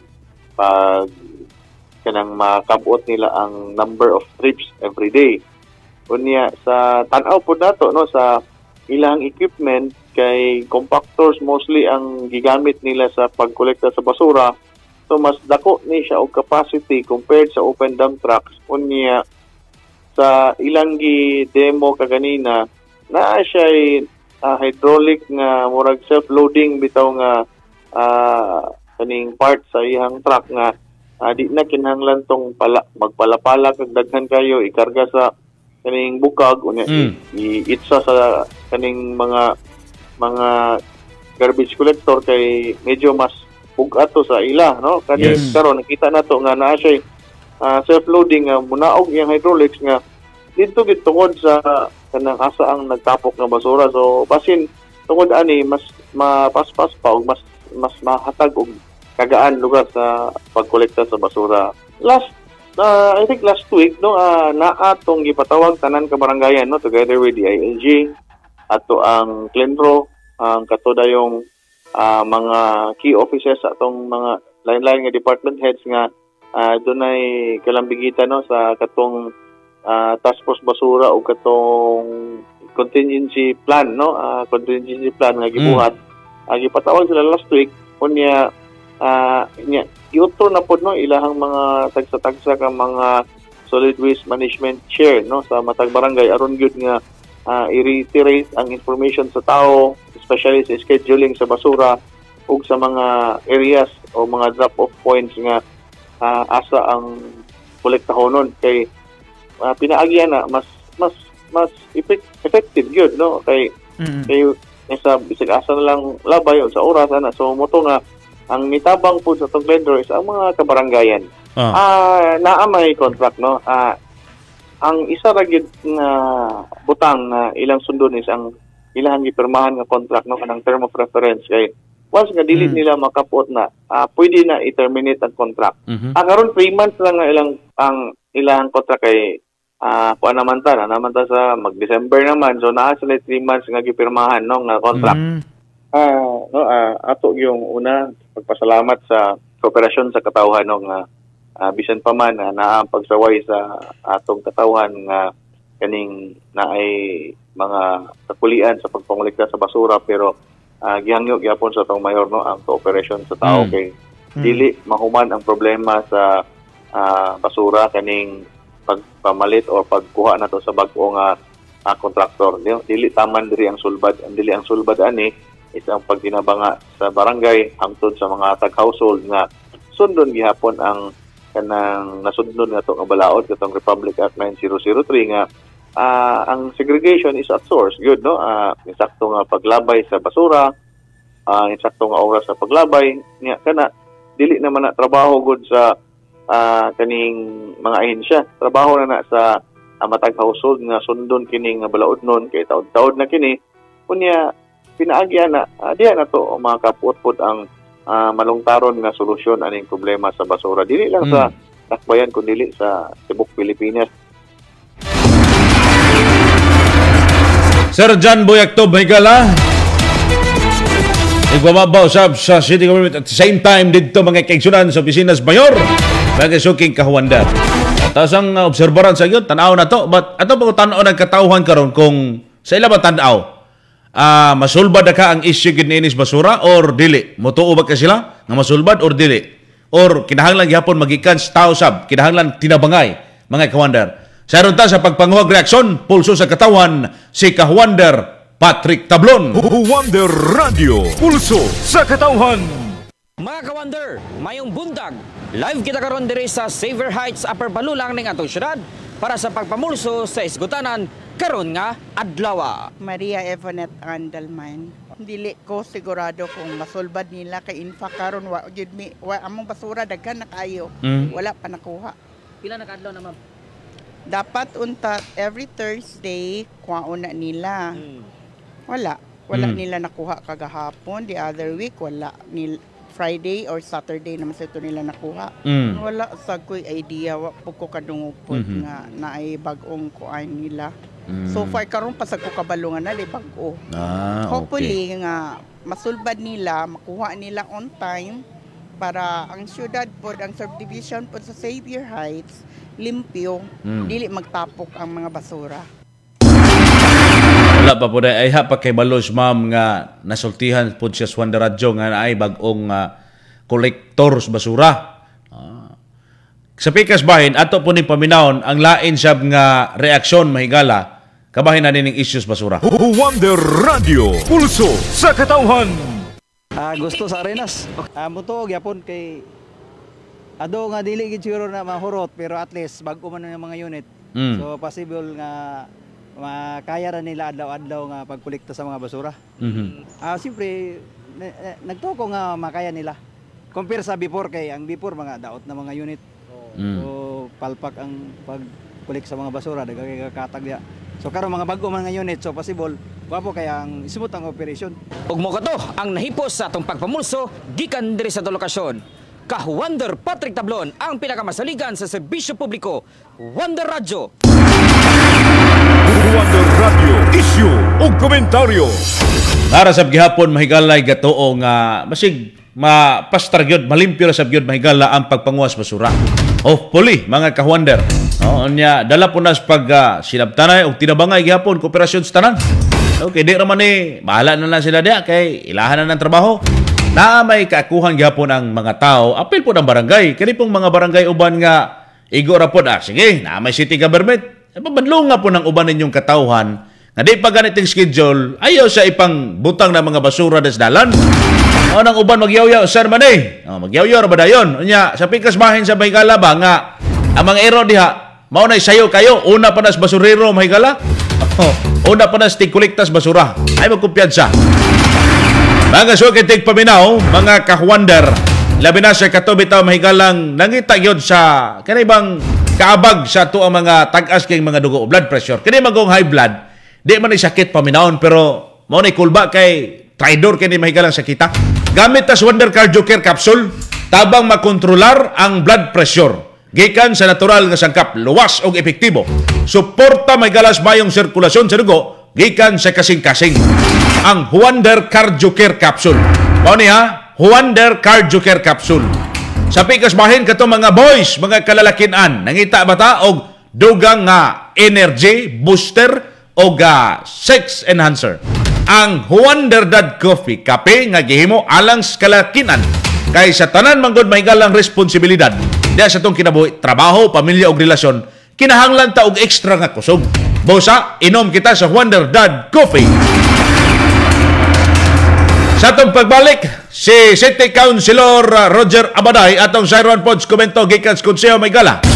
kanang makabot nila ang number of trips every day. Unya sa tan-aw po nato, no, sa ilang equipment kay compactors mostly ang gigamit nila sa pagkolekta sa basura, so mas dako ni siya og capacity compared sa open dump trucks. Unya sa ilang gi-demo kaganina naa siya hydraulic nga murag self-loading bitaw nga kaning part sa iyang truck nga di na kinahanglan tong magpalapala kag daghan kayo ikarga sa kaning bukag unya iitsa sa kaning mga garbage collector kay medyo mas bugato sa ila, no, kani karon nakita nato nga naa siya self-loading nga munaog iyang hydraulics nga dito gid tungod sa kanang asa ang nagtapok nga basura, so basin tungod ani mas mapaspas pa og mas mahatag og kagaan lugar sa pagkolekta sa basura. I think last week, no, naatong gipatawag tanan ka barangayan, no, together with the ILG ato ang Clendro, ang katodayong mga key officers atong mga lain-lain nga department heads nga dunay kalambigitan, no, sa katong task force basura o katong contingency plan, no, contingency plan nga gibuhat. Gipatawag sila last week unya iutro na po, no, ilahang mga tagsa-tagsa ka mga solid waste management chair, no, sa matag barangay aron gyud nga i-reiterate ang information sa tao, especially sa scheduling sa basura ug sa mga areas o mga drop-off points nga asa ang kolektahonon kay pinaagyan na mas effective gyud, no, kay sa bisig asa na lang labay o sa oras ana. So moto nga ang nitabang po sa tong vendor is ang mga kabaranggayan. Naa may contract no. Ang isa ra gid nga butang na ilang sundon is ang ilang gipirmahan nga contract no kanang term of reference kay once nga dili nila makapot na pwede na i-terminate ang contract. Karon 3 months lang nga ilang contract kay kuan naman ta sa mag-December naman so naa sila 3 months nga gipirmahan no nga contract. Ato yung una pagpasalamat sa kooperasyon sa katawhan no nga bisan pa man na ang pagsaway sa atong katawhan nga kaning naay mga kakulian sa pagpangolekta sa basura pero gihangyo gyapon sa atong mayor no ang cooperation sa tao kay dili mahuman ang problema sa basura kaning pagpamalit o pagkuha nato sa bag-o nga kontraktor. Dili taman diri ang sulbad, ang sulbad ani is ang pagtinabanga sa barangay hangtod sa mga tag-household nga sundon gihapon ang kanang nasundon nga itong balaod katong Republic Act 9003 nga ang segregation is at source. Good, no? Insakto nga paglabay sa basura, insakto nga oras sa paglabay. Nga, kana, dili naman na trabaho good sa kaning mga ahensya. Trabaho na sa matag household nga sundon kining balaod nun, kay taod-taod na kini. Kunya, pinaagya na, diyan na to, mga kaput-put ang malungtaron nga solusyon aning problema sa basura. Dili lang sa Dakbayan kundi sa tibok Pilipinas. Sir John Boyactob Higala, nagbababaw sa City Government at the same time dito mga kaigsunan sa opisina sa Mayor mga suking kahuanda. Tapos ang obserbaran sa yun, tanaw na to, but ato ba tanaw ng katauhan karon kung sa ila ba tanaw masulbad ka ang issue gid niinis basura or dili? Motuo ba ka sila nga masulbad or dili? Or kinahanglan gyapon magikan sa tao sab, kinahanglan tinabangay mga kawander. Saron ta sa pagpanguhag reaksyon, pulso sa katawan si Kawander Patrick Tablon. Kawander Radio, pulso sa katawan. Mga kawander, mayong bundag. Live kita karon diri sa Xavier Heights, Upper Balulang ning atong syudad para sa pagpamulso sa isgutanan karon nga adlaw. Maria Evanet Andalman. Dili ko sigurado kung masulbad nila kay infa karon wa gyud mi among basura daghan na kayo. Wala pa nakuha. Pila na kadlaw na ma'am? Dapat unta every Thursday kuhaon na nila. Wala nila nakuha kagahapon. The other week wala nila. Friday or Saturday naman sa ito nila nakuha. Wala sa ko'y idea, wala ko kadungupod nga na ay bagong kuhain nila. So far karon pa sa ko kabalungan na di bago. Hopefully nga masulbad nila, makuha nila on time para ang syudad po, ang subdivision po sa Xavier Heights, limpyo, dili magtapok ang mga basura. Wala pa po na ay pa kay Balos ma'am nga nasultihan po siya sa Wanda Radyo nga ay bagong kolektor sa basura. Sa pikas bahin, ato po ni paminahon ang lain siyab nga reaksyon mahigala kabahin na nining issues basura. Wanda Radio, pulso sa katauhan. Gusto sa arenas. Mutuog yapon kay ado nga dili gid siguro na mahurot pero at least bag-o man yung mga unit. So possible nga makaya ra nila adlaw-adlaw nga pagkolekta sa mga basura. Siyempre nagtuko nga makaya nila. Compare sa before kay ang before mga daot na mga unit. So palpak ang pagkolek sa mga basura dagay kakatag ya. So karon mga bag-o mga unit so possible wapo kaya ang smooth ang operation. Ug mo kato ang nahipos sa atong pagpamulso gikan diri sa lokasyon. Kawander Patrick Tablon ang pinakamasaligan sa serbisyo publiko. Wonder Radio. Wonder Radio, issue o komentaryo. Para sa gihapon mahigalay gatoo nga masig mapastar gyud malimpyo sa gyud mahigala ang pagpanguwas basura. Hopefully mga kawander. Nya dala po nas pag sinabtanay og tinabangay gihapon kooperasyon sa tanan. Okay, di ra man ni bahala na lang sila dia kay ilahan na ng trabaho. Na may kaakuhan gihapon ang mga tao, apil po ng barangay. Kani pong mga barangay uban nga igo ra po sige, na may city government. Pabadlong nga po ng uban ninyong katauhan nga di pa ganiting schedule, ayaw sa ipang butang na mga basura des dalan. O nang uban magyaw-yaw, sir man magyaw-yaw ra ba dayon? Unya sa pikas bahin sa Mahigala ba nga ang mga ero diha mao nay sayo kayo una pa nas basurero Mahigala. Una pa na stig kolektas basura. Ay magkumpiyansa. Mga sukitig paminaw, mga kahuwander, labi na sa katubitaw mahigalang nangita yun sa kanibang kaabag sa to ang mga tag-as kay mga dugo o blood pressure. Kani magong high blood, di man sakit paminawon pero mo na kulba kay traidor kini mahigalang sakita. Gamit tas Wonder Cardio Care Capsule tabang makontrolar ang blood pressure. Gikan sa natural nga sangkap, luwas og epektibo. Suporta may galas mayong sirkulasyon sa dugo, gikan sa kasing-kasing. Ang Wonder Cardio Care Capsule. Mao ni ha, Wonder Cardio Care Capsule. Sa pikas bahin kato mga boys, mga kalalakinan, nangita bata og dugang nga energy booster o sex enhancer. Ang Wonder Dad Coffee, kape nga gihimo alang sa kalalakinan. Kay sa tanan manggod mahigalang responsibilidad diya sa itong kinabuhi, trabaho, pamilya o relasyon, kinahanglan ta og ekstra nga kusog. Bosa, inom kita sa Wonder Dad Coffee. Sa itong pagbalik, si City Councilor Roger Abaday atong Siron Pods komento gikan sa Konseho Maygala.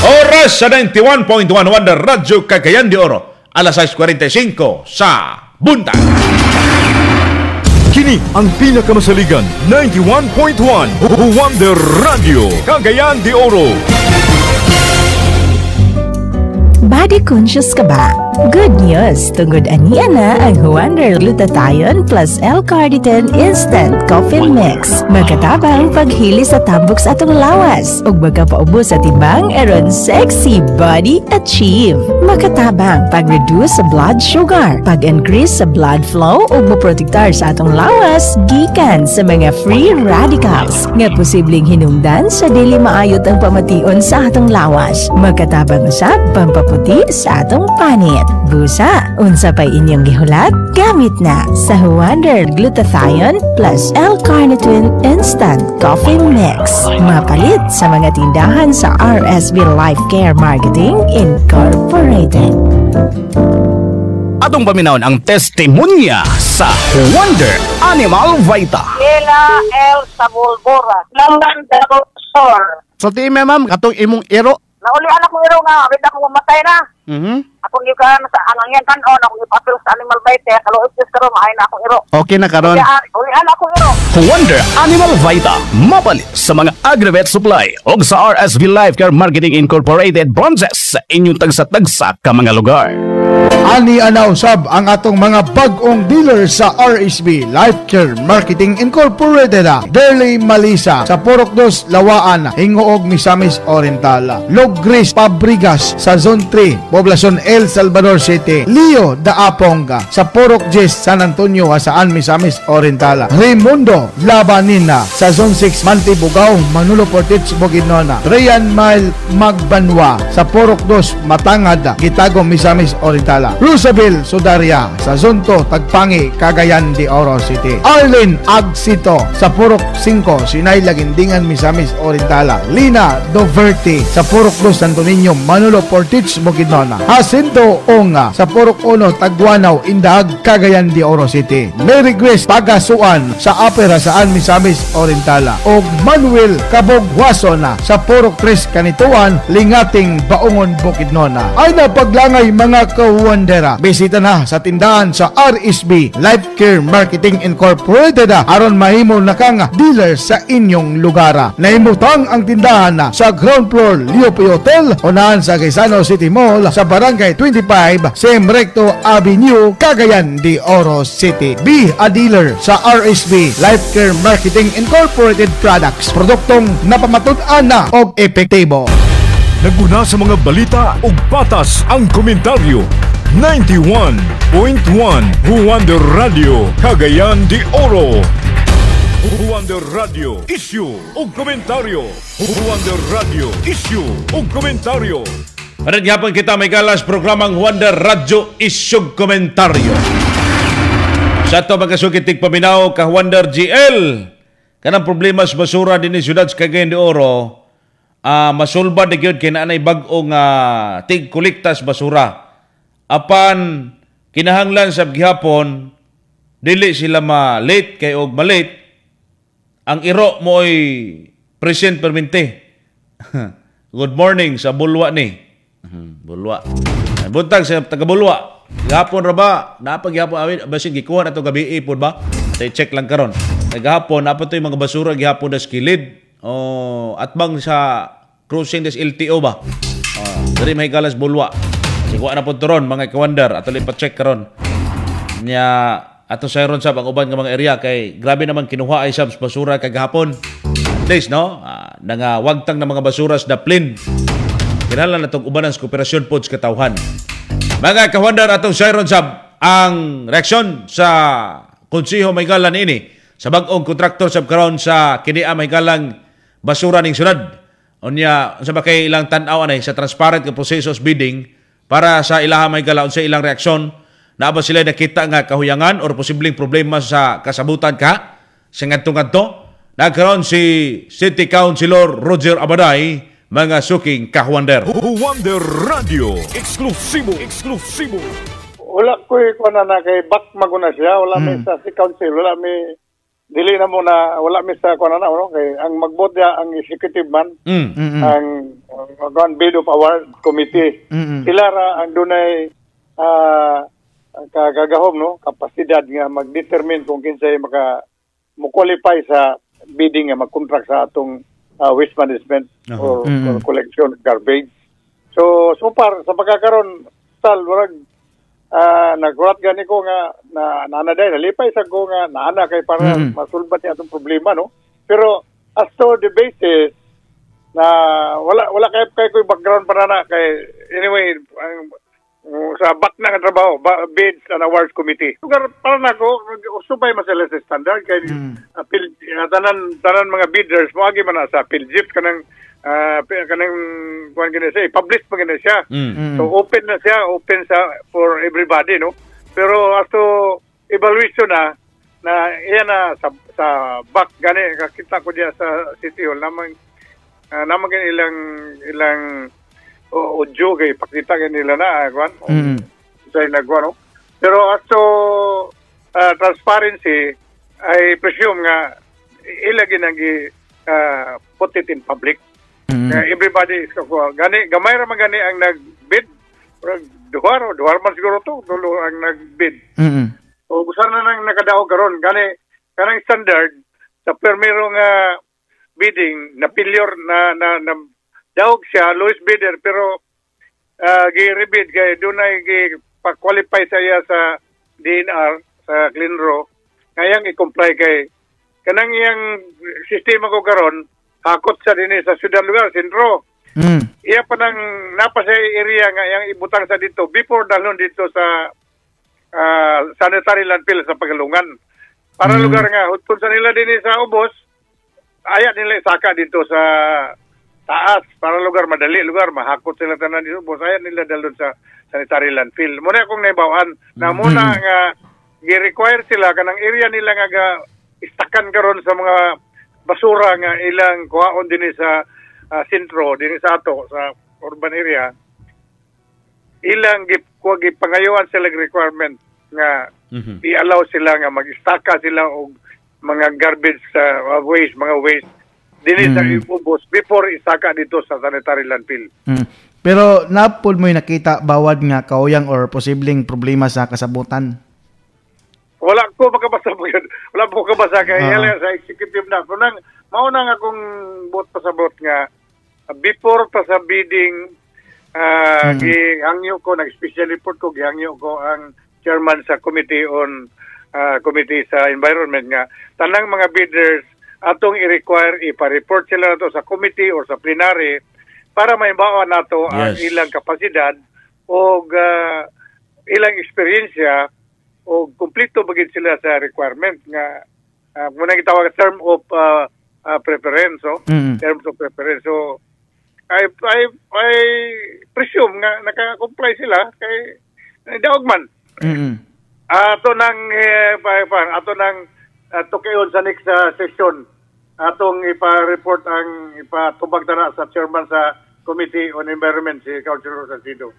Oras sa 91.1 Wonder Radyo Cagayan de Oro, alas 6:45 sa buntag. Kini ang pinakamasaligan 91.1 Wonder Radio Cagayan de Oro. Body conscious ka ba? Good news! Tungod aniya na ang Wonder Glutathione plus L-Carnitine Instant Coffee Mix. Magkatabang paghili sa tambok sa atong lawas ug magkapaubo sa timbang aron sexy body achieve. Magkatabang pag-reduce sa blood sugar, pag-increase sa blood flow ug moprotektar sa atong lawas gikan sa mga free radicals nga posibleng hinungdan sa dili maayot ang pamation sa atong lawas. Magkatabang usab pampaputi sa atong panit. Busa, unsa pa'y inyong gihulat? Gamit na sa Wonder Glutathione plus L-Carnitine Instant Coffee Mix. Mapalit sa mga tindahan sa RSV Life Care Marketing Incorporated. Atong paminawon ang testimonya sa Wonder Animal Vita. Ela El Sabulbora, Lamban Store. So ti ma'am, katong imong iro. Naulian ako iro nga, abit ako mamatay na. Ako yung kan sa anong yan kanon, ako yung papel sa animal bite, kalau ipis karon mahay na akong iro. Okay na karon. Ulian ako iro. Wonder Animal Vita, mapalit sa mga Agravet Supply o sa RSV Life Care Marketing Incorporated branches sa inyong tagsa-tagsa ka mga lugar. Ani anausab ang atong mga bag-ong dealer sa RSV Life Care Marketing Incorporated. Derley Malisa sa Purok 2, Lawaan, Hingoog, Misamis Oriental. Logris Pabrigas sa Zone 3, Poblacion El Salvador City. Leo Daaponga sa Purok 10, San Antonio, Hasaan, Misamis Oriental. Raimundo Labanina sa Zone 6, Mantibugao, Manolo Portich, Bukidnon. Rian Mail Magbanwa sa Purok 2, Matangad, Gitago, Misamis Oriental. Rosabel Sudaria sa Zone 2, Tagpangi, Cagayan de Oro City. Arlene Agsito sa Purok 5, Sinay, Lagindingan, Misamis Oriental. Lina Doverti sa Purok 2, Santo Niño, Manolo Portich, Bukidnon. Jacinto Onga sa Purok 1, Tagwanaw, Indahag, Cagayan de Oro City. Mary Grace Pagasuan sa Apera, Saan, Misamis Oriental. O Manuel Cabogwason sa Purok 3, Kanituan, Lingating, Baungon, Bukidnon. Ay napaglangay mga kahuwandera. Bisita na sa tindahan sa RSB Life Care Marketing Incorporated aron mahimo na kang dealer sa inyong lugar. Nahimutang ang tindahan sa ground floor Liopi Hotel, unahan sa Quezano City Mall sa Barangay 25, Sem Recto Avenue, Cagayan de Oro City. Be a dealer sa RSB Life Care Marketing Incorporated products. Produktong napamatud-an na og epektibo. Naguna sa mga balita ug patas ang komentaryo. 91.1 Wonder Radio Cagayan de Oro. Wonder Radio issue ug komentaryo. Wonder Radio issue ug komentaryo. Parang gihapon kita may galas programang Wonder Radio issue komentaryo. Sa ito magkasukitig paminaw ka Wonder GL. Kanang problema sa basura din ni Siyudad sa Cagayan de Oro. Masulba na gyud kay naanay bag-ong tig kolektas basura. Apan kinahanglan sa gihapon dili sila ma-late kay og ma-late ang iro mo'y present permente. Good morning sa bulwa ni. Bulwa. Buntag sa taga Bulwa. Gihapon ra ba? Napaghapon awin basig gikuha na to gabi ipon ba? Tay check lang karon. Gahapon napo to yung mga basura gihapon na skilid. Atbang sa crossing des LTO ba? Dari may galas Bulwa. Sigwa na po ron mga kawander ato li pa check karon. Nya ato sa ron sa ang uban nga mga area kay grabe naman kinuha ay sa basura kagahapon. At least no, nangawagtang na mga basura sa Daplin. Kinahanglan natong ubanan sa kooperasyon pod sa katawhan. Mga kawander atong sa ron sa ang reaksyon sa Konseho Maygalan ini sa bag-ong kontraktor sa karon sa kinia Maygalang basura ning syudad. Unya sa bakay ilang tan-aw anay sa transparent nga proseso sa bidding para sa ilaha Maygalan sa ilang reaksyon na ba sila nakita nga kahuyangan or posibleng problema sa kasabutan ka sa ngadto-ngadto. Nagkaroon si City Councilor Roger Abaday mga suking kahuander. Wonder Radio eksklusibo. Wala ko na kay back maguna siya, wala may sa si council, wala may dili na mo na wala may sa kuan na no kay ang magbot dia ang executive man ang bid of award committee. Sila ra ang dunay kagagahom no kapasidad nga magdetermine kung kinsay maka mo qualify sa bidding nga mag-contract sa atong waste management or collection of garbage. So far sa pagkakaroon sal warag nagkurat gani ko nga naanaday nalipay sa ko nga naana kay para masulbat niya atong problema no. Pero as to the basis na wala kay ko background para na kay anyway sa back na nga trabaho bids and awards committee lugar para nako usubay masala sa standard kay tanan mga bidders moagi man sa PhilJIP kanang kuan gani siya publish pa gani siya so open sa for everybody no pero as to evaluation na iya na sa back gani kakita ko diya sa City Hall naman ilang audio kay pakita nila na kuan sa nagkuan no pero as to transparency I presume nga ilagi nang put it in public. Everybody is gani gamay ra man gani ang nagbid duhar man siguro to dulo ang nagbid. O gusto na nang nakadaog karon gani kanang standard sa primero nga bidding na failure na daog siya lowest bidder pero gi-rebid kay dunay gi-qualify siya sa DNR sa CleanRo ngayang i-comply kay kanang iyang sistema ko karon hakot sa dinhi sa syudad lugar sentro. Iya pa nang napa sa area nga iyang ibutang sa dito before dalhon dito sa sanitary landfill sa Pagalungan. Para lugar nga hutpon sa nila dinhi sa ubos ayat nila isaka dito sa taas para lugar madali lugar mahakot sila tanan dito ubos ayat nila dalhon sa sanitary landfill. Muna akong naibawan na muna nga gi-require sila kanang area nila nga istakan karon sa mga basura nga ilang kuhaon dinhi sa sentro dinhi sa ato sa urban area ilang gipangayuan sila requirement nga i-allow sila nga mag-istaka sila og mga garbage sa mga waste dinhi sa ubos before istaka dito sa sanitary landfill. Pero napol mo nakita bawad nga kauyang or posibleng problema sa kasabutan? Wala ko makabasa po yun. Wala po kabasa kay sa executive na. Kunang mauna nga akong pasabot nga before pa sa bidding gihangyo ko nag-special report ko gihangyo ko ang chairman sa committee sa environment nga tanang mga bidders atong i-require ipa-report sila nato sa committee or sa plenary para maibawa nato ang ilang kapasidad o ilang eksperyensya o kumpleto bagid sila sa requirement nga muna gitawag term of preference terms of preference. So I presume nga naka-comply sila kay daog man. Ato nang tukayon sa next session atong ipa-report ang ipatubag na sa chairman sa Committee on Environment si Councilor Salcido.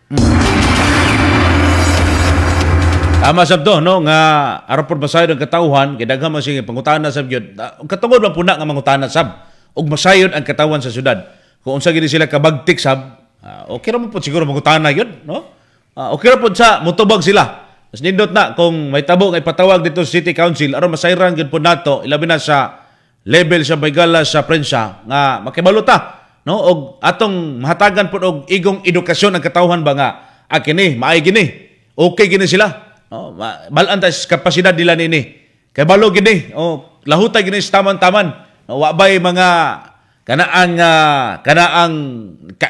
Tama sabdo no nga aron masayod ang katawhan kay daghan man sige pangutana sab gyud. Katungod man puna nga mangutana sab ug masayod ang katawan sa syudad. Kung unsa gid sila kabagtik sab Okay ra mo po siguro mangutana yun, no? Okay ra po sa mutubag sila. Mas nindot na kung may tabo nga ipatawag dito sa City Council aron masayran gid po nato ilabi na sa level sa baygala sa prensa nga makibaluta, no? Og atong mahatagan po og igong edukasyon ang katawhan ba nga kini maay gini. Okay gini sila. No? Balaan ta sa kapasidad nila nini. Kay balo gini, lahutay gini sa taman-taman. No? Wa bay mga kanaang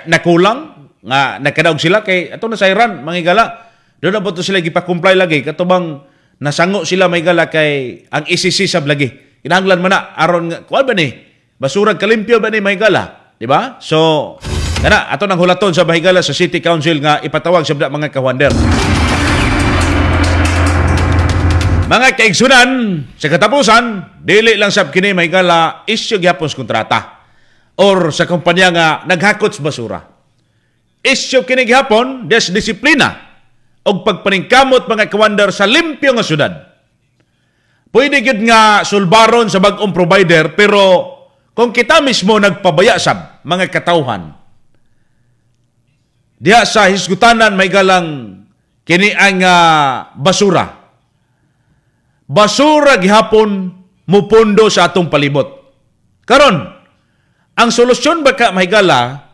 nakulang nga nakadaog sila kay atong nasayran mangigala. Doon na po ito sila gipa-comply lagi katubang nasango sila mangigala kay ang isisisab lagi. Kinahanglan man na aron nga kuan ba ni? Basurag kalimpyo ba ni mangigala, di ba? So kana ato nang hulaton sa bahigala sa City Council nga ipatawag sa mga kawander. Mga kaigsunan sa katapusan, dili lang sab kini mahigala isyu gyapon sa kontrata or sa kumpanya nga naghakot sa basura. Isyu kini gihapon des disiplina og pagpaningkamot mga kawander sa limpyo nga syudad. Pwede gid nga sulbaron sa bag-ong provider pero kung kita mismo nagpabaya sab mga katawhan diha sa hisgutanan may galang kini ang basura. Basura gihapon mupondo sa atong palibot. Karon, ang solusyon ba ka mahigala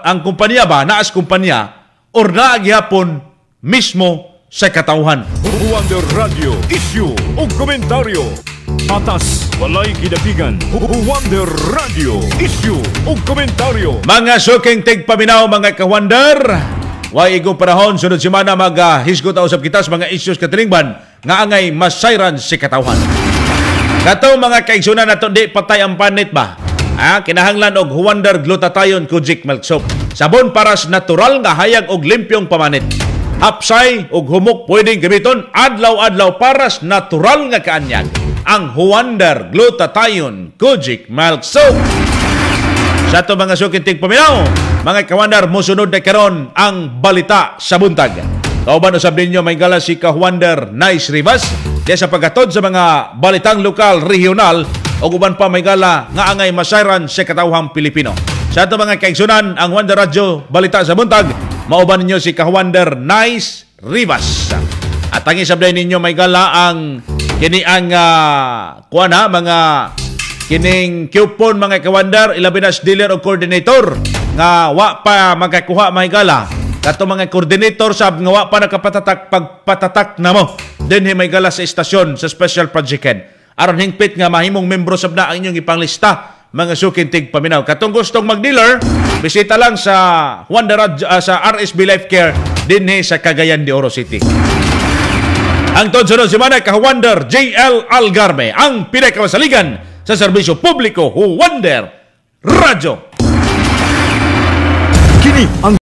ang kumpanya ba naas kumpanya or naa gihapon mismo sa katawhan. Wonder Radio, issue o komentaryo. Patas, walay kidapigan. Wonder Radio, issue o komentaryo. Mga suking tigpaminaw mga kawander, way igong panahon sunod semana maghisgot usab kita sa mga issues katilingban nga angay masayran si katawhan. Kato mga kaigsunan nato di patay ang panit ba? Kinahanglan og Wonder Glutathione Kojic Milk Soap. Sabon para sa natural nga hayag og limpyong pamanit. Hapsay og humok pwedeng gamiton adlaw-adlaw para sa natural nga kaanyag. Ang Wonder Glutathione Kojic Milk Soap. Sa ito mga suking tigpaminaw, mga kawander, musunod na karon ang balita sa buntag. Kauban usab ninyo may gala si Wonder Nice Rivas diya sa paghatod sa mga balitang lokal, regional o uban pa may gala nga angay masayran sa katawhang Pilipino. Sa ito mga kaigsunan, ang Wonder Radio balita sa buntag, mauban ninyo si Wonder Nice Rivas. At ang isabday ninyo may gala ang kini ang mga kining coupon mga kawander, ilabi na dealer o coordinator nga wa pa magkakuha mahigala. Kato mga coordinator sab nga wa pa nakapatatak pagpatatak na mo. Dinhi mahigala sa estasyon sa special project head. Aron hingpit nga mahimong membro sab na ang inyong ipanglista mga sukintig paminaw. Katong gustong mag-dealer, bisita lang sa sa RSB Life Care dinhi sa Cagayan de Oro City. Ang sunod semana Wonder JL Algarve, ang pinakamasaligan sa serbisyo publiko Wonder Radio. Kini ang